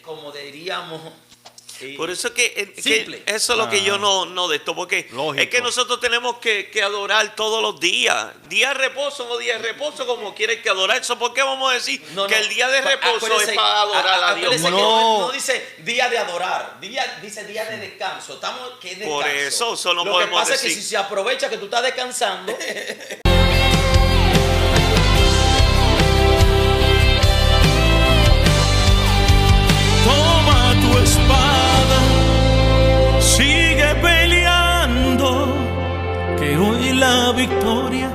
como diríamos. Por eso que Simple. eso es lo que yo no de esto, porque Lógico. es que nosotros tenemos que adorar todos los días. Día de reposo, no día de reposo, como quieres que adorar. Eso, ¿por qué vamos a decir que el día de reposo es para adorar a Dios? No dice día de adorar, dice día de descanso. ¿Qué descanso? Por eso no lo podemos que pasa decir. es que si se aprovecha que tú estás descansando. Toma tu espada, sigue peleando, que hoy la victoria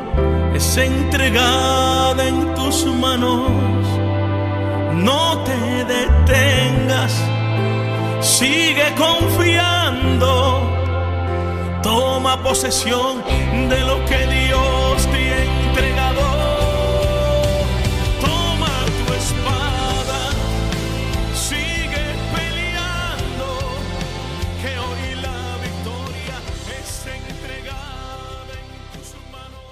es entregada en tus manos. No te detengas, sigue confiando, toma posesión de lo que Dios te ha entregado. Toma tu espada, sigue peleando, que hoy la victoria es entregada en tus manos.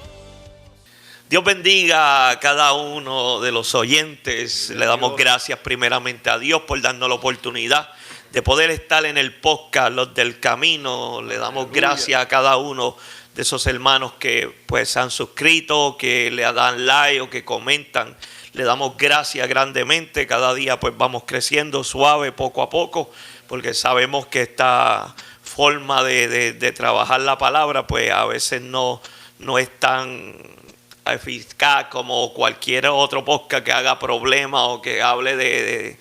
Dios bendiga a cada uno de los oyentes. Le damos gracias primeramente a Dios por darnos la oportunidad de poder estar en el podcast Los del Camino. Le damos gracias a cada uno de esos hermanos que pues han suscrito, que le dan like o que comentan. Le damos gracias grandemente. Cada día pues vamos creciendo suave, poco a poco, porque sabemos que esta forma de trabajar la palabra pues a veces no es tan eficaz como cualquier otro podcast que haga problemas o que hable de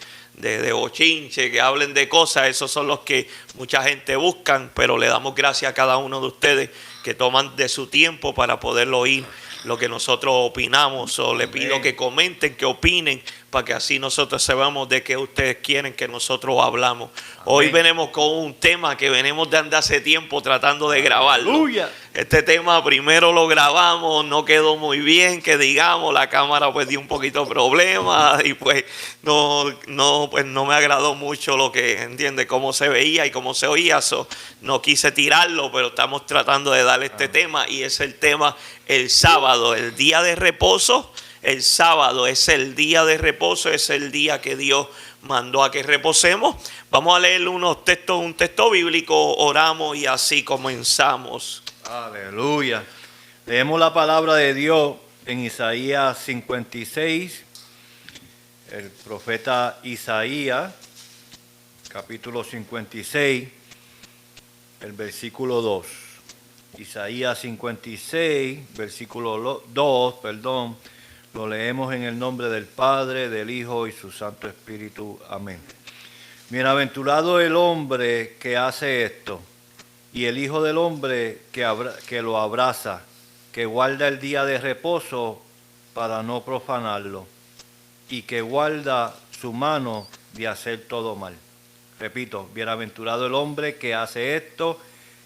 bochinche, que hablen de cosas. Esos son los que mucha gente buscan, pero le damos gracias a cada uno de ustedes que toman de su tiempo para poderlo oír lo que nosotros opinamos. O le pido que comenten, que opinen, para que así nosotros sepamos de qué ustedes quieren que nosotros hablamos. Hoy venimos con un tema que venimos de andar hace tiempo tratando de grabarlo. Aleluya. Este tema primero lo grabamos, no quedó muy bien, que digamos, la cámara pues dio un poquito de problemas y pues no me agradó mucho lo que, entiende, cómo se veía y cómo se oía. No quise tirarlo, pero estamos tratando de darle este tema, y es el tema el sábado, el día de reposo. El sábado es el día de reposo, es el día que Dios mandó a que reposemos. Vamos a leer un texto bíblico, oramos y así comenzamos. Aleluya. Leemos la palabra de Dios en Isaías 56, el profeta Isaías, capítulo 56, el versículo 2. Isaías 56, versículo 2, lo leemos en el nombre del Padre, del Hijo y su Santo Espíritu. Amén. Bienaventurado el hombre que hace esto, y el Hijo del hombre que lo abraza, que guarda el día de reposo para no profanarlo, y que guarda su mano de hacer todo mal. Repito, bienaventurado el hombre que hace esto,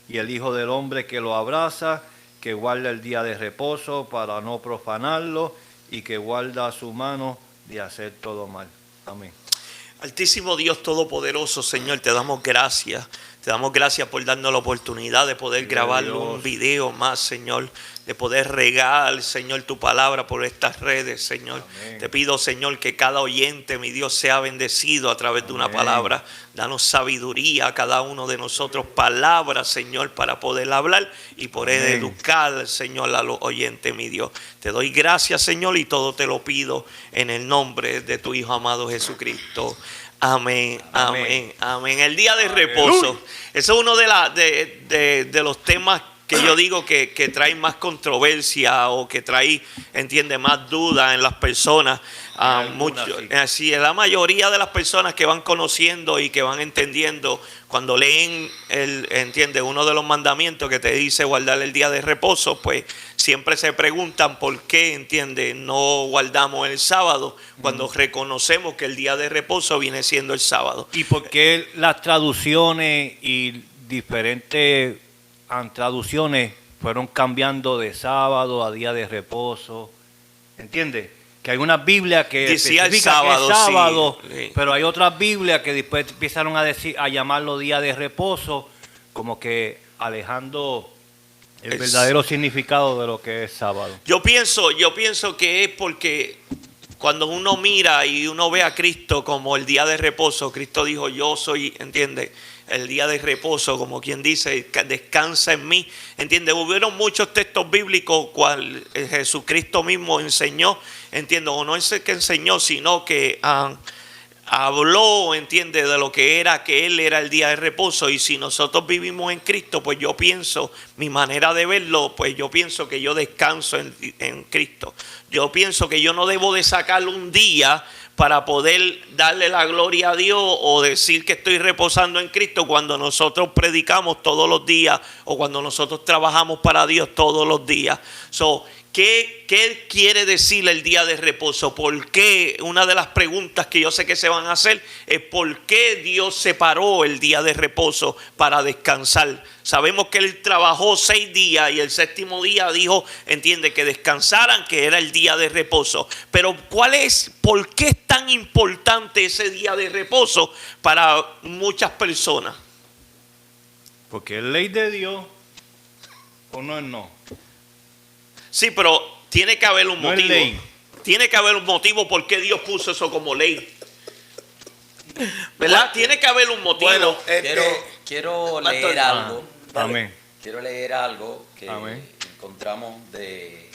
y el Hijo del hombre que lo abraza, que guarda el día de reposo para no profanarlo, y que guarda su mano de hacer todo mal. Amén. Altísimo Dios Todopoderoso, Señor, te damos gracias. Te damos gracias por darnos la oportunidad de poder grabar un video más, Señor. De poder regar, Señor, tu palabra por estas redes, Señor. Amén. Te pido, Señor, que cada oyente, mi Dios, sea bendecido a través de una palabra. Danos sabiduría a cada uno de nosotros, palabras, Señor, para poder hablar y poder educar, Señor, a los oyentes, mi Dios. Te doy gracias, Señor, y todo te lo pido en el nombre de tu Hijo amado Jesucristo. Amén, amén, amén. El día de reposo. Eso es uno de los temas que yo digo que trae más controversia o que trae, entiende, más duda en las personas. Así es, la mayoría de las personas que van conociendo y que van entendiendo, cuando leen uno de los mandamientos que te dice guardar el día de reposo, pues siempre se preguntan por qué, no guardamos el sábado cuando reconocemos que el día de reposo viene siendo el sábado. Y por qué las traducciones y diferentes traducciones fueron cambiando de sábado a día de reposo. ¿Entiendes? Que hay una Biblia que decía especifica el sábado, que es sábado, sí. Pero hay otras Biblias que después empezaron a llamarlo día de reposo, como que alejando el verdadero significado de lo que es sábado. Yo pienso que es porque cuando uno mira y uno ve a Cristo como el día de reposo, Cristo dijo, yo soy, ¿entiende?, el día de reposo, como quien dice, descansa en mí, ¿entiende? Hubieron muchos textos bíblicos cual Jesucristo mismo enseñó, ¿entiende? O no es el que enseñó, sino que habló, ¿entiende?, de lo que era, que Él era el día de reposo. Y si nosotros vivimos en Cristo, pues yo pienso, mi manera de verlo, pues yo pienso que yo descanso en Cristo. Yo pienso que yo no debo de sacar un día para poder darle la gloria a Dios o decir que estoy reposando en Cristo cuando nosotros predicamos todos los días o cuando nosotros trabajamos para Dios todos los días. ¿Qué quiere decir el día de reposo? ¿Por qué? Una de las preguntas que yo sé que se van a hacer es ¿por qué Dios separó el día de reposo para descansar? Sabemos que Él trabajó 6 días y el 7º día dijo, entiende, que descansaran, que era el día de reposo. Pero ¿por qué es tan importante ese día de reposo para muchas personas? Porque es ley de Dios o no es no. Sí, pero tiene que haber un No es motivo. ley. Tiene que haber un motivo por qué Dios puso eso como ley. ¿Verdad? Tiene que haber un motivo. Bueno, Quiero Pastor, leer algo. Amén. Quiero leer algo que Amén. encontramos de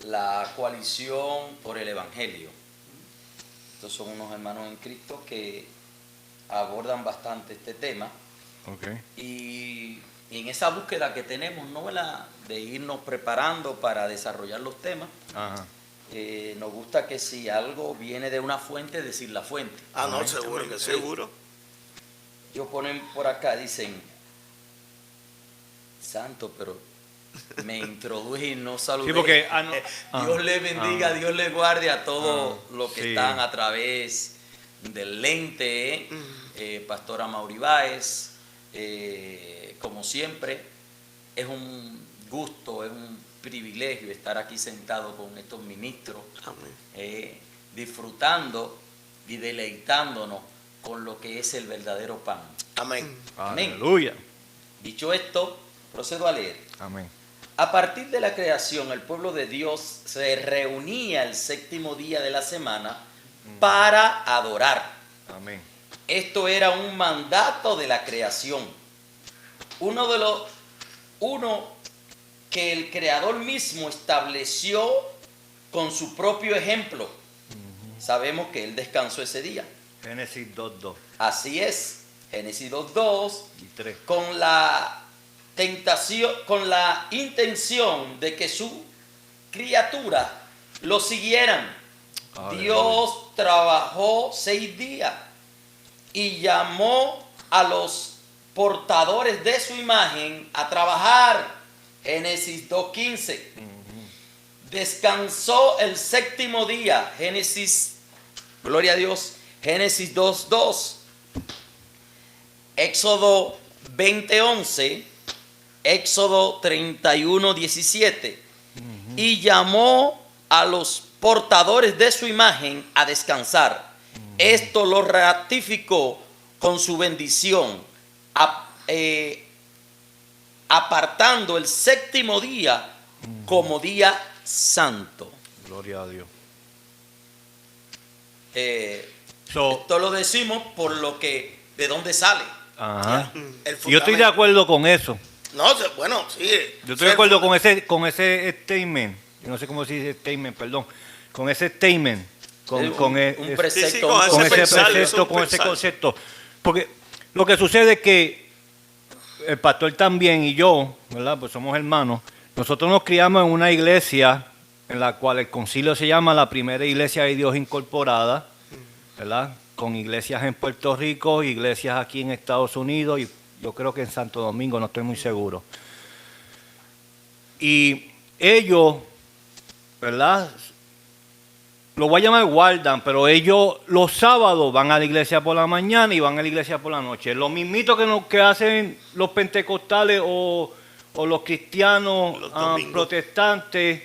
la Coalición por el Evangelio. Estos son unos hermanos en Cristo que abordan bastante este tema. Okay. Y en esa búsqueda que tenemos, ¿no?, de irnos preparando para desarrollar los temas, Ajá. nos gusta que si algo viene de una fuente, decir la fuente. no, seguro que sí. Seguro. Ellos ponen por acá, dicen, santo, pero me introduje y no saludé. Sí, porque Dios le bendiga, Dios le guarde a todos los que sí. están a través del lente, Pastora Mauri Báez, como siempre, es un gusto, es un privilegio estar aquí sentado con estos ministros, disfrutando y deleitándonos con lo que es el verdadero pan. Amén. Amén. Aleluya. Dicho esto, procedo a leer. Amén. A partir de la creación, el pueblo de Dios se reunía el 7º día de la semana para adorar. Amén. Esto era un mandato de la creación. Uno que el Creador mismo estableció con su propio ejemplo. Sabemos que Él descansó ese día. Génesis 2:2 Así es, Génesis 2:2, y 3. con la intención de que su criatura lo siguieran. Aleluya. Dios trabajó 6 días y llamó a los portadores de su imagen a trabajar. Génesis 2:15. Descansó el 7º día. Génesis, gloria a Dios, Génesis 2:2. Éxodo 20:11. Éxodo 31:17. Y llamó a los portadores de su imagen a descansar. Esto lo ratificó con su bendición, apartando el 7º día como día santo. Gloria a Dios. Esto lo decimos por lo que, ¿de dónde sale? Ajá. El Y yo estoy de acuerdo con eso. No, bueno, sí. Yo estoy de acuerdo con ese statement. No sé cómo se dice statement, perdón. Con ese statement. Con un precepto. Sí, sí, con con ese pensar, precepto, es un con ese pensar. concepto. Porque lo que sucede es que el pastor también y yo, ¿verdad? Pues somos hermanos. Nosotros nos criamos en una iglesia en la cual el concilio se llama la Primera Iglesia de Dios Incorporada, ¿verdad? Con iglesias en Puerto Rico, iglesias aquí en Estados Unidos y yo creo que en Santo Domingo, no estoy muy seguro. Y ellos, ¿verdad? Lo voy a llamar guardan, pero ellos los sábados van a la iglesia por la mañana y van a la iglesia por la noche. Lo mismito que hacen los pentecostales o los cristianos Los domingos. protestantes,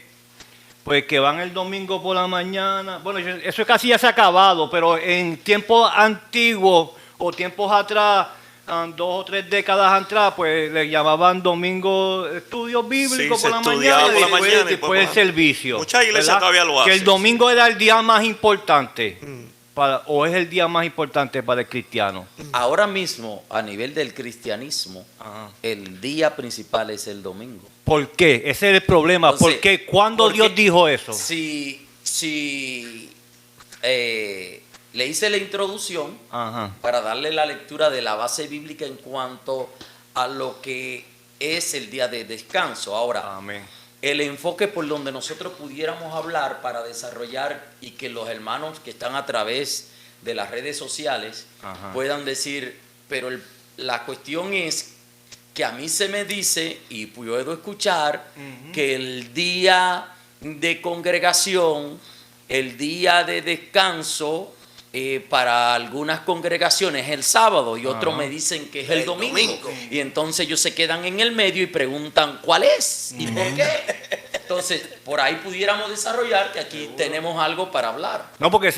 pues que van el domingo por la mañana. Bueno, eso casi ya se ha acabado, pero en tiempos antiguos o tiempos atrás, 2 o 3 décadas atrás, pues le llamaban domingo estudios bíblicos Sí, por la se estudiaba mañana y por la después, mañana y después el por- servicio. Muchas iglesias ¿verdad? todavía lo Que hacen, el domingo era el día más importante, Mm. o es el día más importante para el cristiano. Ahora mismo, a nivel del cristianismo, Ajá. el día principal es el domingo. ¿Por qué? Ese es el problema. Entonces, ¿Por qué? ¿Cuándo porque Dios dijo eso? Si le hice la introducción Ajá. para darle la lectura de la base bíblica en cuanto a lo que es el día de descanso. Ahora, Amén. el enfoque por donde nosotros pudiéramos hablar para desarrollar y que los hermanos que están a través de las redes sociales Ajá. puedan decir, pero la cuestión es que a mí se me dice y puedo escuchar que el día de congregación, el día de descanso para algunas congregaciones es el sábado y otros Ajá. me dicen que es el El domingo. domingo. Y entonces ellos se quedan en el medio y preguntan ¿cuál es? ¿Y por qué? Entonces, por ahí pudiéramos desarrollar que aquí tenemos algo para hablar. No, porque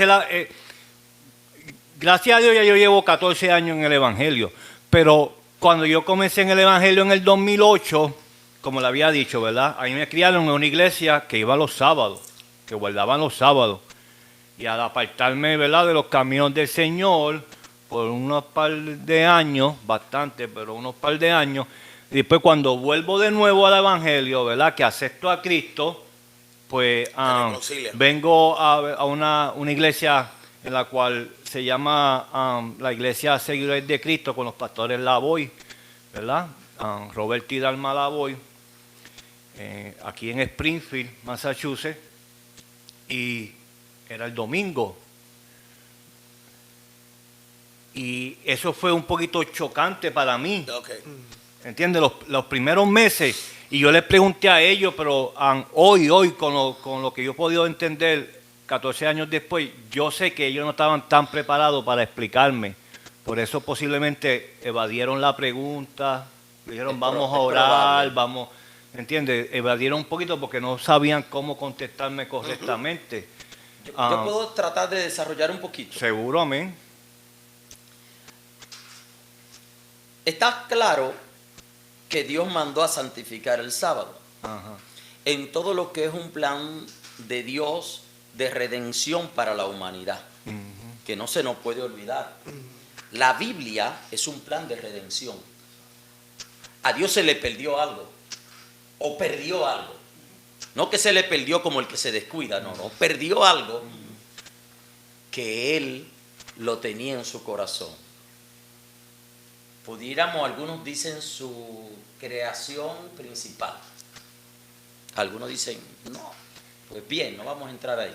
gracias a Dios ya yo llevo 14 años en el Evangelio, pero cuando yo comencé en el Evangelio en el 2008, como le había dicho, ¿verdad? A mí me criaron en una iglesia que iba los sábados, que guardaban los sábados. Y al apartarme, ¿verdad?, de los caminos del Señor por unos par de años, bastante, pero unos par de años, y después cuando vuelvo de nuevo al Evangelio, ¿verdad?, que acepto a Cristo, pues reconcilian. vengo a una iglesia en la cual se llama la Iglesia Seguidores de Cristo con los pastores Lavoy, ¿verdad? Robert y Dalma Lavoy, aquí en Springfield, Massachusetts, y era el domingo. Y eso fue un poquito chocante para mí. Ok. ¿Entiendes? Los primeros meses, y yo les pregunté a ellos, pero hoy con lo que yo he podido entender, 14 años después, yo sé que ellos no estaban tan preparados para explicarme. Por eso posiblemente evadieron la pregunta, dijeron Es vamos a es orar, probable. vamos, ¿entiendes? Evadieron un poquito porque no sabían cómo contestarme correctamente. Yo puedo tratar de desarrollar un poquito. Seguro, amén. Está claro que Dios mandó a santificar el sábado. Ajá. En todo lo que es un plan de Dios de redención para la humanidad, que no se nos puede olvidar. La Biblia es un plan de redención. A Dios se le perdió algo, o perdió algo. No que se le perdió como el que se descuida, no, perdió algo que Él lo tenía en su corazón. Pudiéramos, algunos dicen su creación principal. Algunos dicen, no, pues bien, no vamos a entrar ahí.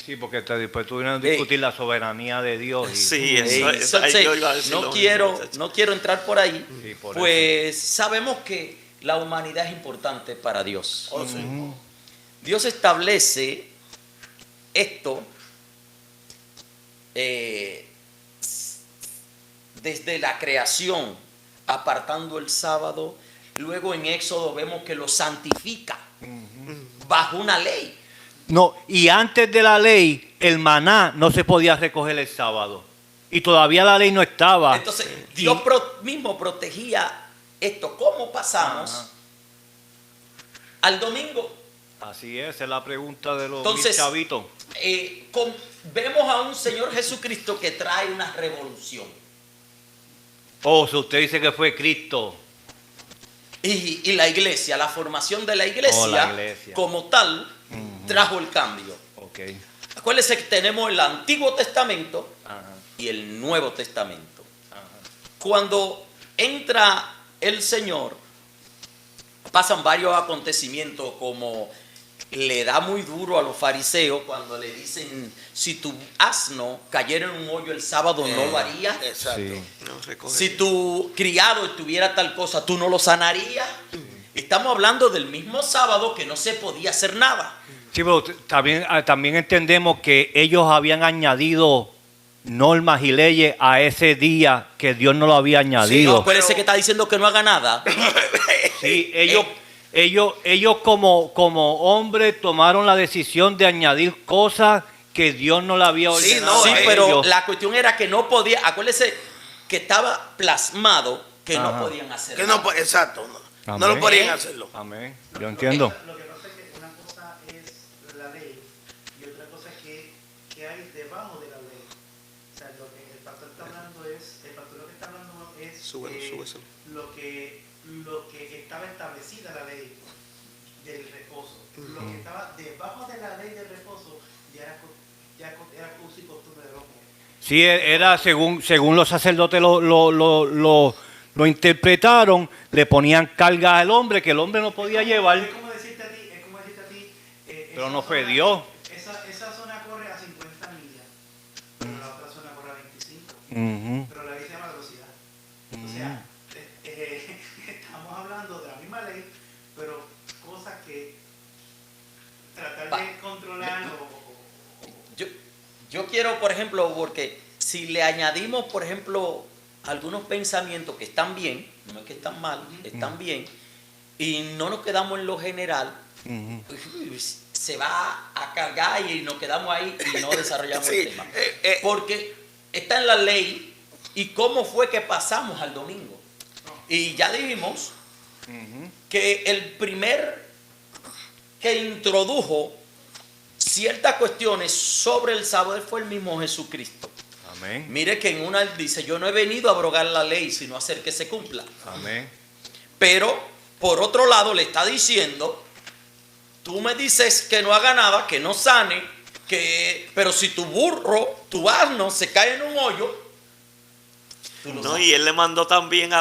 Sí, porque después tuvieron que discutir la soberanía de Dios. Y, Sí, eso, Entonces, ahí yo iba a decir lo no mismo, quiero, muchacho. no quiero entrar por ahí, Sí, por pues sabemos que la humanidad es importante para Dios. Oh, sí. Dios establece esto desde la creación, apartando el sábado. Luego en Éxodo vemos que lo santifica bajo una ley. No, y antes de la ley, el maná no se podía recoger el sábado. Y todavía la ley no estaba. Entonces Dios mismo protegía esto. ¿Cómo pasamos Ajá. al domingo? Así es la pregunta de los Entonces, chavitos. Vemos a un Señor Jesucristo que trae una revolución. Oh, si usted dice que fue Cristo. Y la iglesia, la formación de la iglesia, la iglesia. como tal, trajo el cambio. Ok. Acuérdense que tenemos el Antiguo Testamento Ajá. y el Nuevo Testamento. Cuando entra el Señor, pasan varios acontecimientos, como le da muy duro a los fariseos cuando le dicen, si tu asno cayera en un hoyo el sábado, no lo harías. Exacto. Sí. No, recoge. Si tu criado tuviera tal cosa, tú no lo sanarías. Estamos hablando del mismo sábado que no se podía hacer nada. Sí, pero también entendemos que ellos habían añadido normas y leyes a ese día que Dios no lo había Sí, añadido. acuérdese que está diciendo que no haga nada. Sí, ellos como hombres tomaron la decisión de añadir cosas que Dios no le había Sí, ordenado no, a Sí, pero ellos. la cuestión era que no podía. Acuérdese que estaba plasmado que Ajá. no podían hacer Que nada. no, exacto, no Amén. lo podían hacerlo. Amén. Yo entiendo. Lo que pasa es que una cosa es la ley y otra cosa es que hay debajo de la ley. O sea, lo que el pastor está hablando es, el pastor lo que está hablando es Súbelo. lo que estaba establecida la ley del reposo. Lo que estaba debajo de la ley del reposo ya era uso y costumbre del hombre. Sí, era según los sacerdotes lo interpretaron, le ponían carga al hombre que el hombre no podía llevar. Es como decirte a ti, Pero esa no fue zona- Dios. Esa zona corre a 50 millas, pero la otra zona corre a 25. Ujú. Pero la ley se llama velocidad. O sea, estamos hablando de la misma ley, pero cosas que tratar de controlar Yo quiero, por ejemplo, porque si le añadimos, por ejemplo, algunos pensamientos que están bien, no es que están mal, están bien, y no nos quedamos en lo general, se va a cargar y nos quedamos ahí y no desarrollamos Sí, el tema. Porque está en la ley y cómo fue que pasamos al domingo. Y ya dijimos que el primer que introdujo ciertas cuestiones sobre el sábado fue el mismo Jesucristo. Amén. Mire que en una él dice, yo no he venido a abrogar la ley, sino a hacer que se cumpla. Amén. Pero, por otro lado, le está diciendo, tú me dices que no haga nada, que no sane, pero si tu burro, tu asno, se cae en un hoyo, tú lo No, sanes. y él le mandó también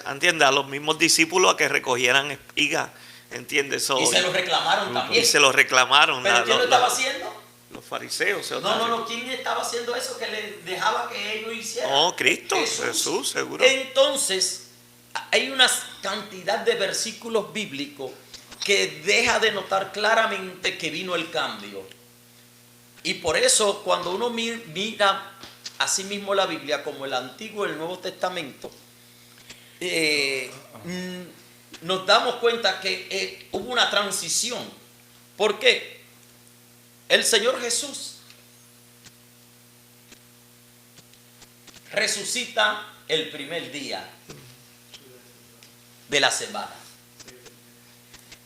¿entiendes? A los mismos discípulos a que recogieran espigas, ¿entiendes? Y se lo reclamaron también. Y se lo reclamaron. ¿Pero quién lo estaba haciendo? Los fariseos. No, ¿quién estaba haciendo eso que le dejaba que ellos hicieran? No, Cristo, Jesús, seguro. Entonces, hay una cantidad de versículos bíblicos que deja de notar claramente que vino el cambio. Y por eso, cuando uno mira a sí mismo la Biblia, como el Antiguo y el Nuevo Testamento, nos damos cuenta que hubo una transición. ¿Por qué? El Señor Jesús resucita el primer día de la semana.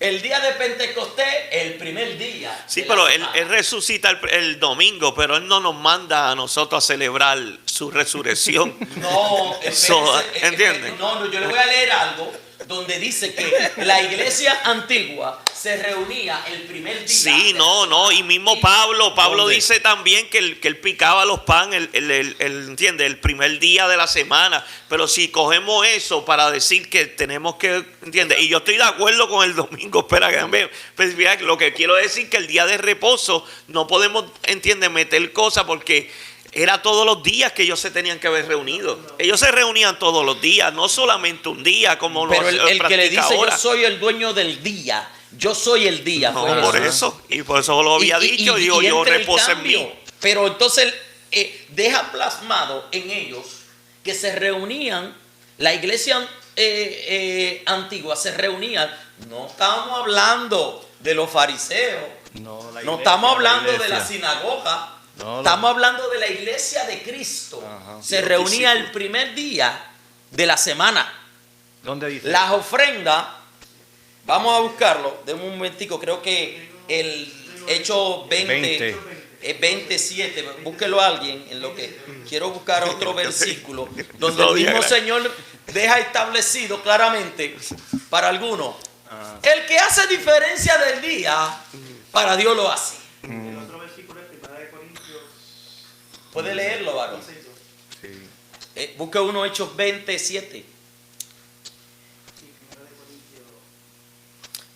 El día de Pentecostés, el primer día. Sí, de pero la él semana. resucita el domingo, pero él no nos manda a nosotros a celebrar su resurrección. No, So, espérese, ¿entiende? no, yo le voy a leer algo donde dice que la iglesia antigua se reunía el primer día. Sí, de no, la no, semana. y mismo Pablo ¿Dónde? dice también que él picaba los pan, ¿entiende? El primer día de la semana, pero si cogemos eso para decir que tenemos que, ¿entiende? Y yo estoy de acuerdo con el domingo, espera que me, pues mira, lo que quiero decir que el día de reposo no podemos, ¿entiende? Meter cosas porque era todos los días que ellos se tenían que haber reunido. Ellos se reunían todos los días, no solamente un día como Pero lo el que le practica dice ahora. yo soy el dueño del día, yo soy el día. No, fue por Jesús. eso, y por eso lo había dicho, digo, yo entra el reposo en cambio. mí. Pero entonces deja plasmado en ellos que se reunían, la iglesia antigua se reunía, no estamos hablando de los fariseos, No, la no iglesia, estamos hablando de iglesia. la sinagoga, No, estamos hablando de la iglesia de Cristo. Ajá. Se Los reunía discípulos. el primer día de la semana. ¿Dónde dice? Las ofrendas, vamos a buscarlo, de un momentico, creo que el Hecho 20, 27, búsquelo a alguien en lo que quiero buscar otro versículo, donde el mismo Señor deja establecido claramente para algunos, el que hace diferencia del día, para Dios lo hace. el otro versículo es 1 de Corintios. ¿Puede leerlo, varón? 6:2. Sí. Busque uno, Hechos 27. Sí, 1 de Corintios.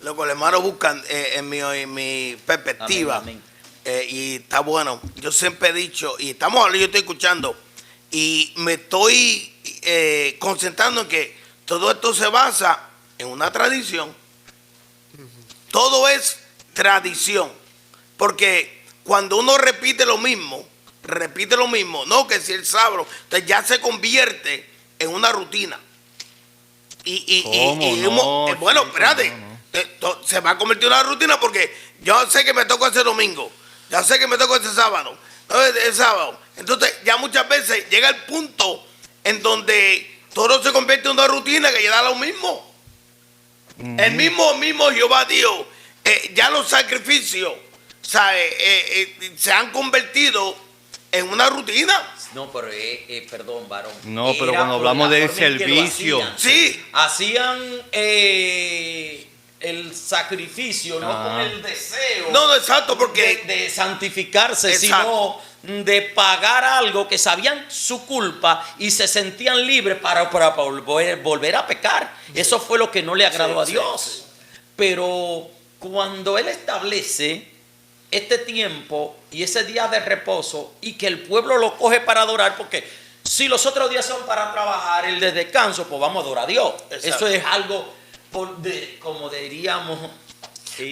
Lo que los hermanos buscan en mi perspectiva. Amén, amén. Y está bueno. Yo siempre he dicho, y estamos hablando, yo estoy escuchando, y me estoy concentrando en que todo esto se basa en una tradición. Todo es tradición. Porque cuando uno repite lo mismo, no, que si el sábado, entonces ya se convierte en una rutina. ¿Cómo no? Bueno, Sí, espérate, ¿cómo no? se va a convertir en una rutina porque yo sé que me toca ese domingo, ya sé que me toca ese sábado, el sábado. Entonces ya muchas veces llega el punto en donde todo se convierte en una rutina que ya da lo mismo. El mismo Jehová dijo, ya los sacrificios, se han convertido en una rutina. No, pero perdón, varón. No, pero Era cuando por hablamos la del forma en que lo servicio. hacían. Sí. Hacían el sacrificio, no con el deseo. No, exacto, porque de santificarse, Exacto. sino de pagar algo que sabían su culpa y se sentían libres para volver a pecar. Eso fue lo que no le agradó a Dios. Pero cuando Él establece este tiempo y ese día de reposo y que el pueblo lo coge para adorar, porque si los otros días son para trabajar, el de descanso, pues vamos a adorar a Dios. Exacto. Eso es algo, como diríamos...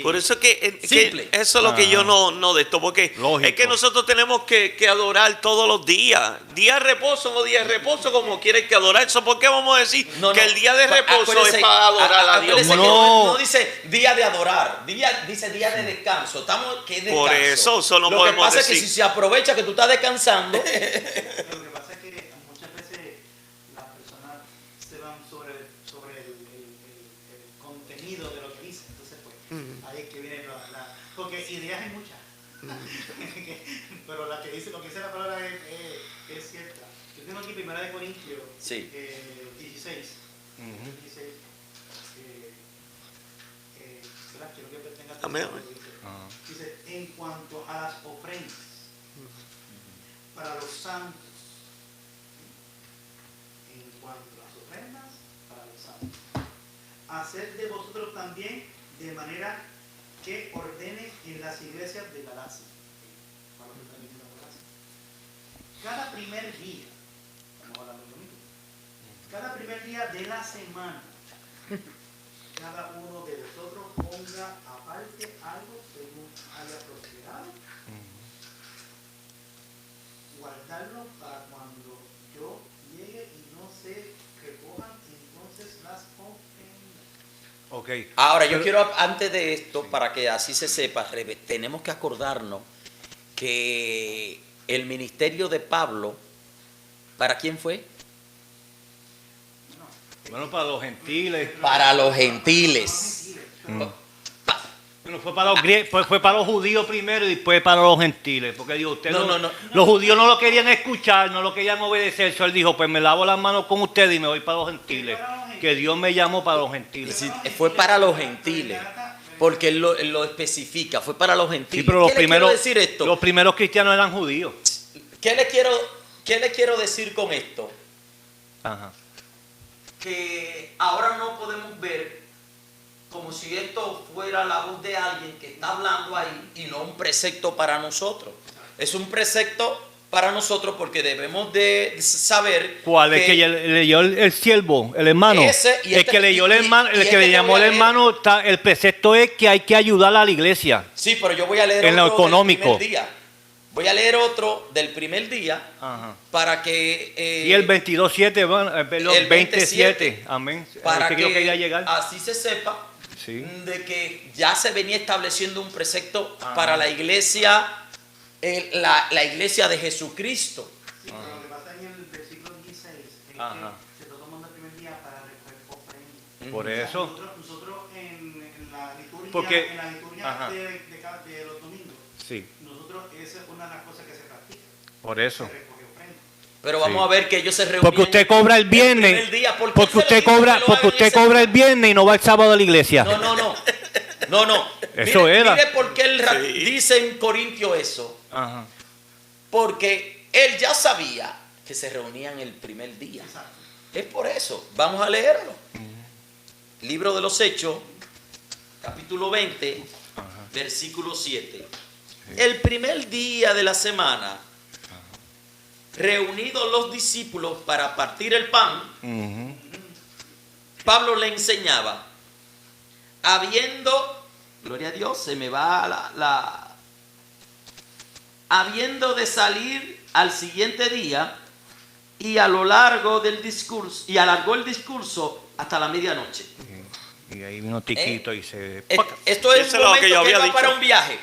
Por eso que simple. eso es lo que yo no de esto, porque Lógico. es que nosotros tenemos que adorar todos los días. Día de reposo o día de reposo, como quieres que adorar. Eso, ¿por qué vamos a decir que el día de reposo Acuérdese, es para adorar a Dios? acuérdese que No. no dice día de adorar, dice día de descanso. ¿Qué descanso? Por eso no Lo que podemos pasa es decir. que si se aprovecha que tú estás descansando, Lo que pasa es que muchas veces las personas se van sobre el contenido de lo que dice. Entonces, pues, ahí es que viene porque ideas hay muchas. Pero lo que dice la palabra es cierta. Yo tengo aquí 1 Corintios Sí. 16. 16. Quiero que tenga atención Amén. a lo que dice. Dice, en cuanto a las ofrendas para los santos, en cuanto a las ofrendas para los santos, haced de vosotros también de manera que ordene en las iglesias de Galacia. Para los que están viviendo en Galacia. Cada primer día, estamos hablando de domingo, cada primer día de la semana, cada uno de vosotros ponga aparte algo según haya prosperado, guardarlo para cuando yo llegue y no se recojan entonces las ofrendas. Ok. ahora yo quiero, antes de esto, para que así se sepa, tenemos que acordarnos que el ministerio de Pablo, ¿para quién fue? Bueno, para los gentiles. Para los gentiles. Bueno, fue para los fue para los judíos primero y después para los gentiles. Porque dijo, usted No. los judíos no lo querían escuchar, no lo querían obedecer. Eso él dijo, pues me lavo las manos con ustedes y me voy para los gentiles. Que Dios me llamó para los gentiles. Sí, fue para los gentiles. Porque él lo especifica, fue para los gentiles. Sí, pero los ¿Qué le quiero primeros, decir esto? los primeros cristianos eran judíos. ¿Qué le quiero decir con esto? Ajá. Que ahora no podemos ver como si esto fuera la voz de alguien que está hablando ahí y no un precepto para nosotros. Es un precepto para nosotros porque debemos de saber ¿Cuál? El que leyó el siervo, el hermano. Ese y el este- que leyó el y- hermano, y el este que le que llamó voy el a leer. hermano, el precepto es que hay que ayudar a la iglesia. Sí, pero yo voy a leer En lo otro económico. del primer día. Voy a leer otro del primer día Ajá. para que... Y el 22.7, bueno, perdón, el 27. Amén. para Creo que iba a llegar. así se sepa Sí. de que ya se venía estableciendo un precepto Ajá. para la iglesia, la iglesia de Jesucristo. Sí, pero lo que pasa en el versículo 16 es Ajá. que se está tomando el primer día para recoger ofrendas. Por O sea, eso. nosotros en la liturgia, Porque- en la liturgia ajá. de los domingos, Sí, nosotros esa es una de las cosas que se practica. por eso. Se recoge ofrenda. Pero vamos Sí. a ver que ellos se reunían. Porque usted cobra el viernes. primer día. ¿Por qué Porque se le usted dice que cobra, lo porque hagan usted ese cobra el día? viernes y no va el sábado a la iglesia. No. Eso mire, era. Mire por qué él Sí. dice en Corintio eso. Ajá. Porque él ya sabía que se reunían el primer día. Es por eso. Vamos a leerlo. Libro de los Hechos, capítulo 20, versículo 7. El primer día de la semana, reunidos los discípulos para partir el pan, Ujú. Pablo le enseñaba, habiendo, gloria a Dios, se me va habiendo de salir al siguiente día y a lo largo del discurso, y alargó el discurso hasta la medianoche. Y ahí vino Tiquito y se... Esto es Eso un es lo momento que yo que él había va dicho. para un viaje,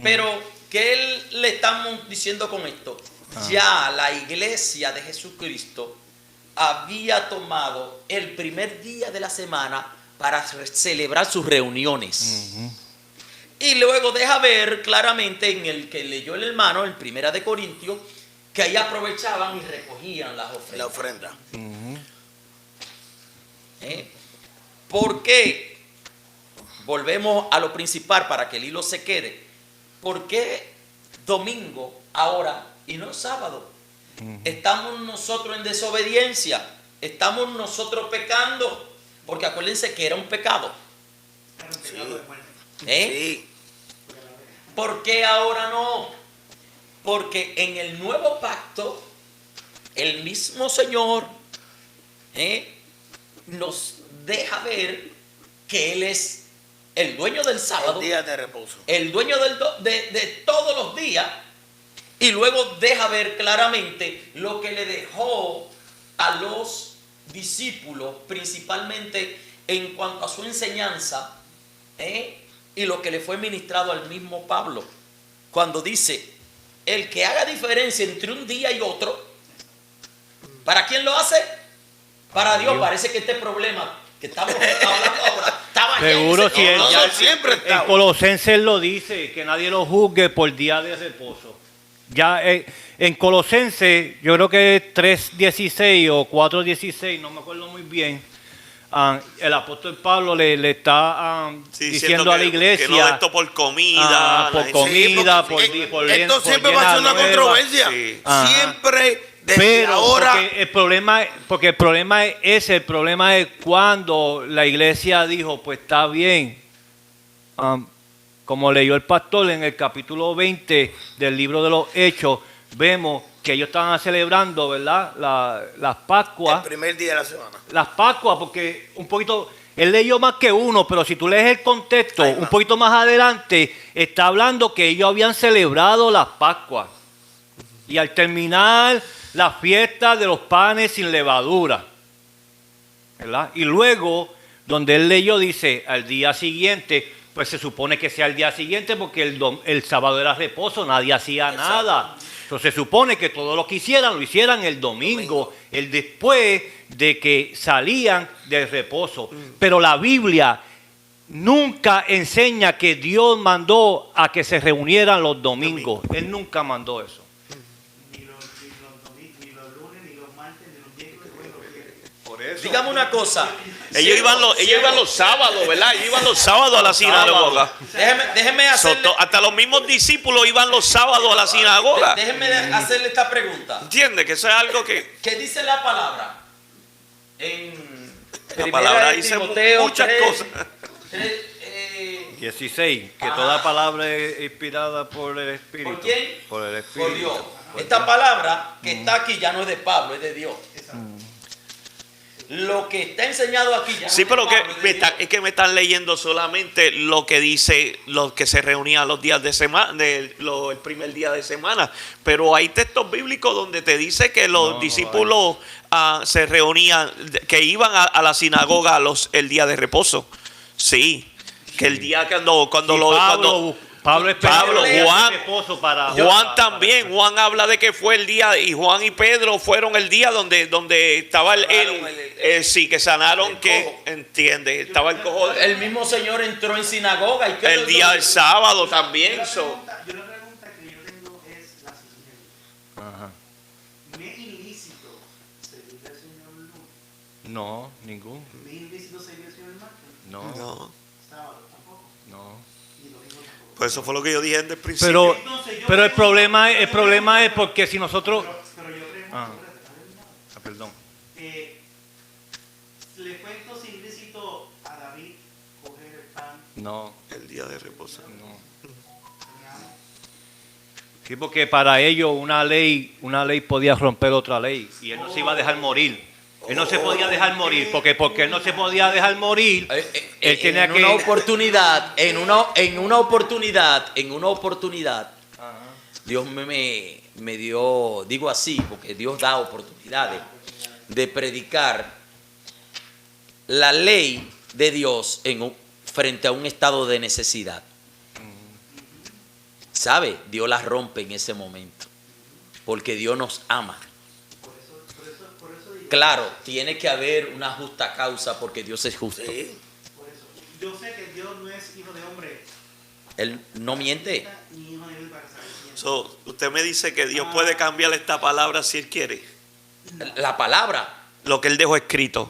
pero que él le estamos diciendo con esto, ya la iglesia de Jesucristo había tomado el primer día de la semana para celebrar sus reuniones. Y luego deja ver claramente en el que leyó el hermano, en Primera de Corintios, que ahí aprovechaban y recogían las ofrendas. La ofrenda. ¿Por qué? Volvemos a lo principal para que el hilo se quede. ¿Por qué domingo ahora y no sábado? Estamos nosotros en desobediencia, estamos nosotros pecando, porque acuérdense que era un pecado. Era un pecado de muerte. Sí. ¿Por qué ahora no? Porque en el nuevo pacto, el mismo Señor nos deja ver que Él es el dueño del sábado, El día de reposo. el dueño de todos los días, y luego deja ver claramente lo que le dejó a los discípulos, principalmente en cuanto a su enseñanza, y lo que le fue ministrado al mismo Pablo, cuando dice, el que haga diferencia entre un día y otro, ¿para quién lo hace? Para Dios. Parece que este problema que estamos hablando ahora estaba ya en Seguro, ese si él corazón. ya siempre en está. Colosenses lo dice, que nadie lo juzgue por día de reposo. Ya en Colosenses, yo creo que es 3:16 o 4:16, no me acuerdo muy bien, el apóstol Pablo le está diciendo a la iglesia que no de esto por comida, por comida, por esto siempre va a ser una nueva. controversia. Sí. Ajá. Siempre, desde Pero ahora. porque el problema es ese, el problema es cuando la iglesia dijo, pues está bien, como leyó el pastor en el capítulo 20 del libro de los Hechos, vemos que ellos estaban celebrando, ¿verdad? Las Pascuas. El primer día de la semana. Las Pascuas, porque un poquito, él leyó más que uno, pero si tú lees el contexto, Ay, un poquito más adelante, está hablando que ellos habían celebrado las Pascuas. Y al terminar la fiesta de los panes sin levadura, ¿verdad? Y luego, donde él leyó, dice, al día siguiente, pues se supone que sea el día siguiente, porque el sábado era reposo, nadie hacía nada. Entonces se supone que todo lo que hicieran, lo hicieran el domingo, el después de que salían del reposo. Pero la Biblia nunca enseña que Dios mandó a que se reunieran los domingos. Él nunca mandó eso. Ni los lunes, ni los martes, ni los miércoles, ni los viernes. Por eso. Dígame una cosa. Ellos iban los sábados, ¿verdad? Ellos iban los sábados a la sinagoga. Déjeme hacerle, Hasta los mismos discípulos iban los sábados a la sinagoga. déjeme hacerle esta pregunta. ¿Entiendes? Que eso es algo que ¿Qué dice la palabra? En la palabra dice Timoteo muchas 3, cosas. 16, que Ajá. toda palabra es inspirada por el Espíritu. ¿Por quién? Por el Espíritu. Por Dios. Esta palabra que está aquí ya no es de Pablo, es de Dios. Lo que está enseñado aquí ya Sí, no pero es de Pablo, es de Dios. es que me están leyendo solamente lo que dice, los que se reunían los días de semana, el primer día de semana. Pero hay textos bíblicos donde te dice que los discípulos se reunían, que iban a la sinagoga el día de reposo. Sí, que el día cuando Pablo, Juan, reposo para Juan también, Juan habla de que fue el día, y Juan y Pedro fueron el día donde estaba sí, que sanaron, el que cojo. entiende, estaba el cojo, El mismo Señor entró en sinagoga. ¿Y qué el día del sábado también. Yo la pregunta que yo tengo es la siguiente. Ajá. ¿Me es ilícito servir al Señor el lunes? No, ningún. ¿Me es ilícito servir al Señor el martes? No, No, Sábado tampoco. no. Y domingo tampoco. pues eso fue lo que yo dije desde el principio. Pero el problema es porque si nosotros... Pero yo pregunto, Ah. espérate, está terminado. Perdón. ¿Le fue entonces ilícito a David coger el pan? No, El día de reposo. no. Sí, porque para ellos una ley podía romper otra ley y él no se iba a dejar morir. Él no se podía dejar morir porque él no se podía dejar morir. Él tenía en que una oportunidad, en una oportunidad, Dios me dio, digo así, porque Dios da oportunidades de predicar la ley de Dios frente a un estado de necesidad. ¿Sabe? Dios la rompe en ese momento, porque Dios nos ama. Por eso Claro, tiene que haber una justa causa porque Dios es justo. Sí. Por eso, yo sé que Dios no es hijo de hombre, Él no miente. ni hijo de Dios para que se arrepienta. So, usted me dice que Dios puede cambiar esta palabra si Él quiere. La palabra, Lo que Él dejó escrito.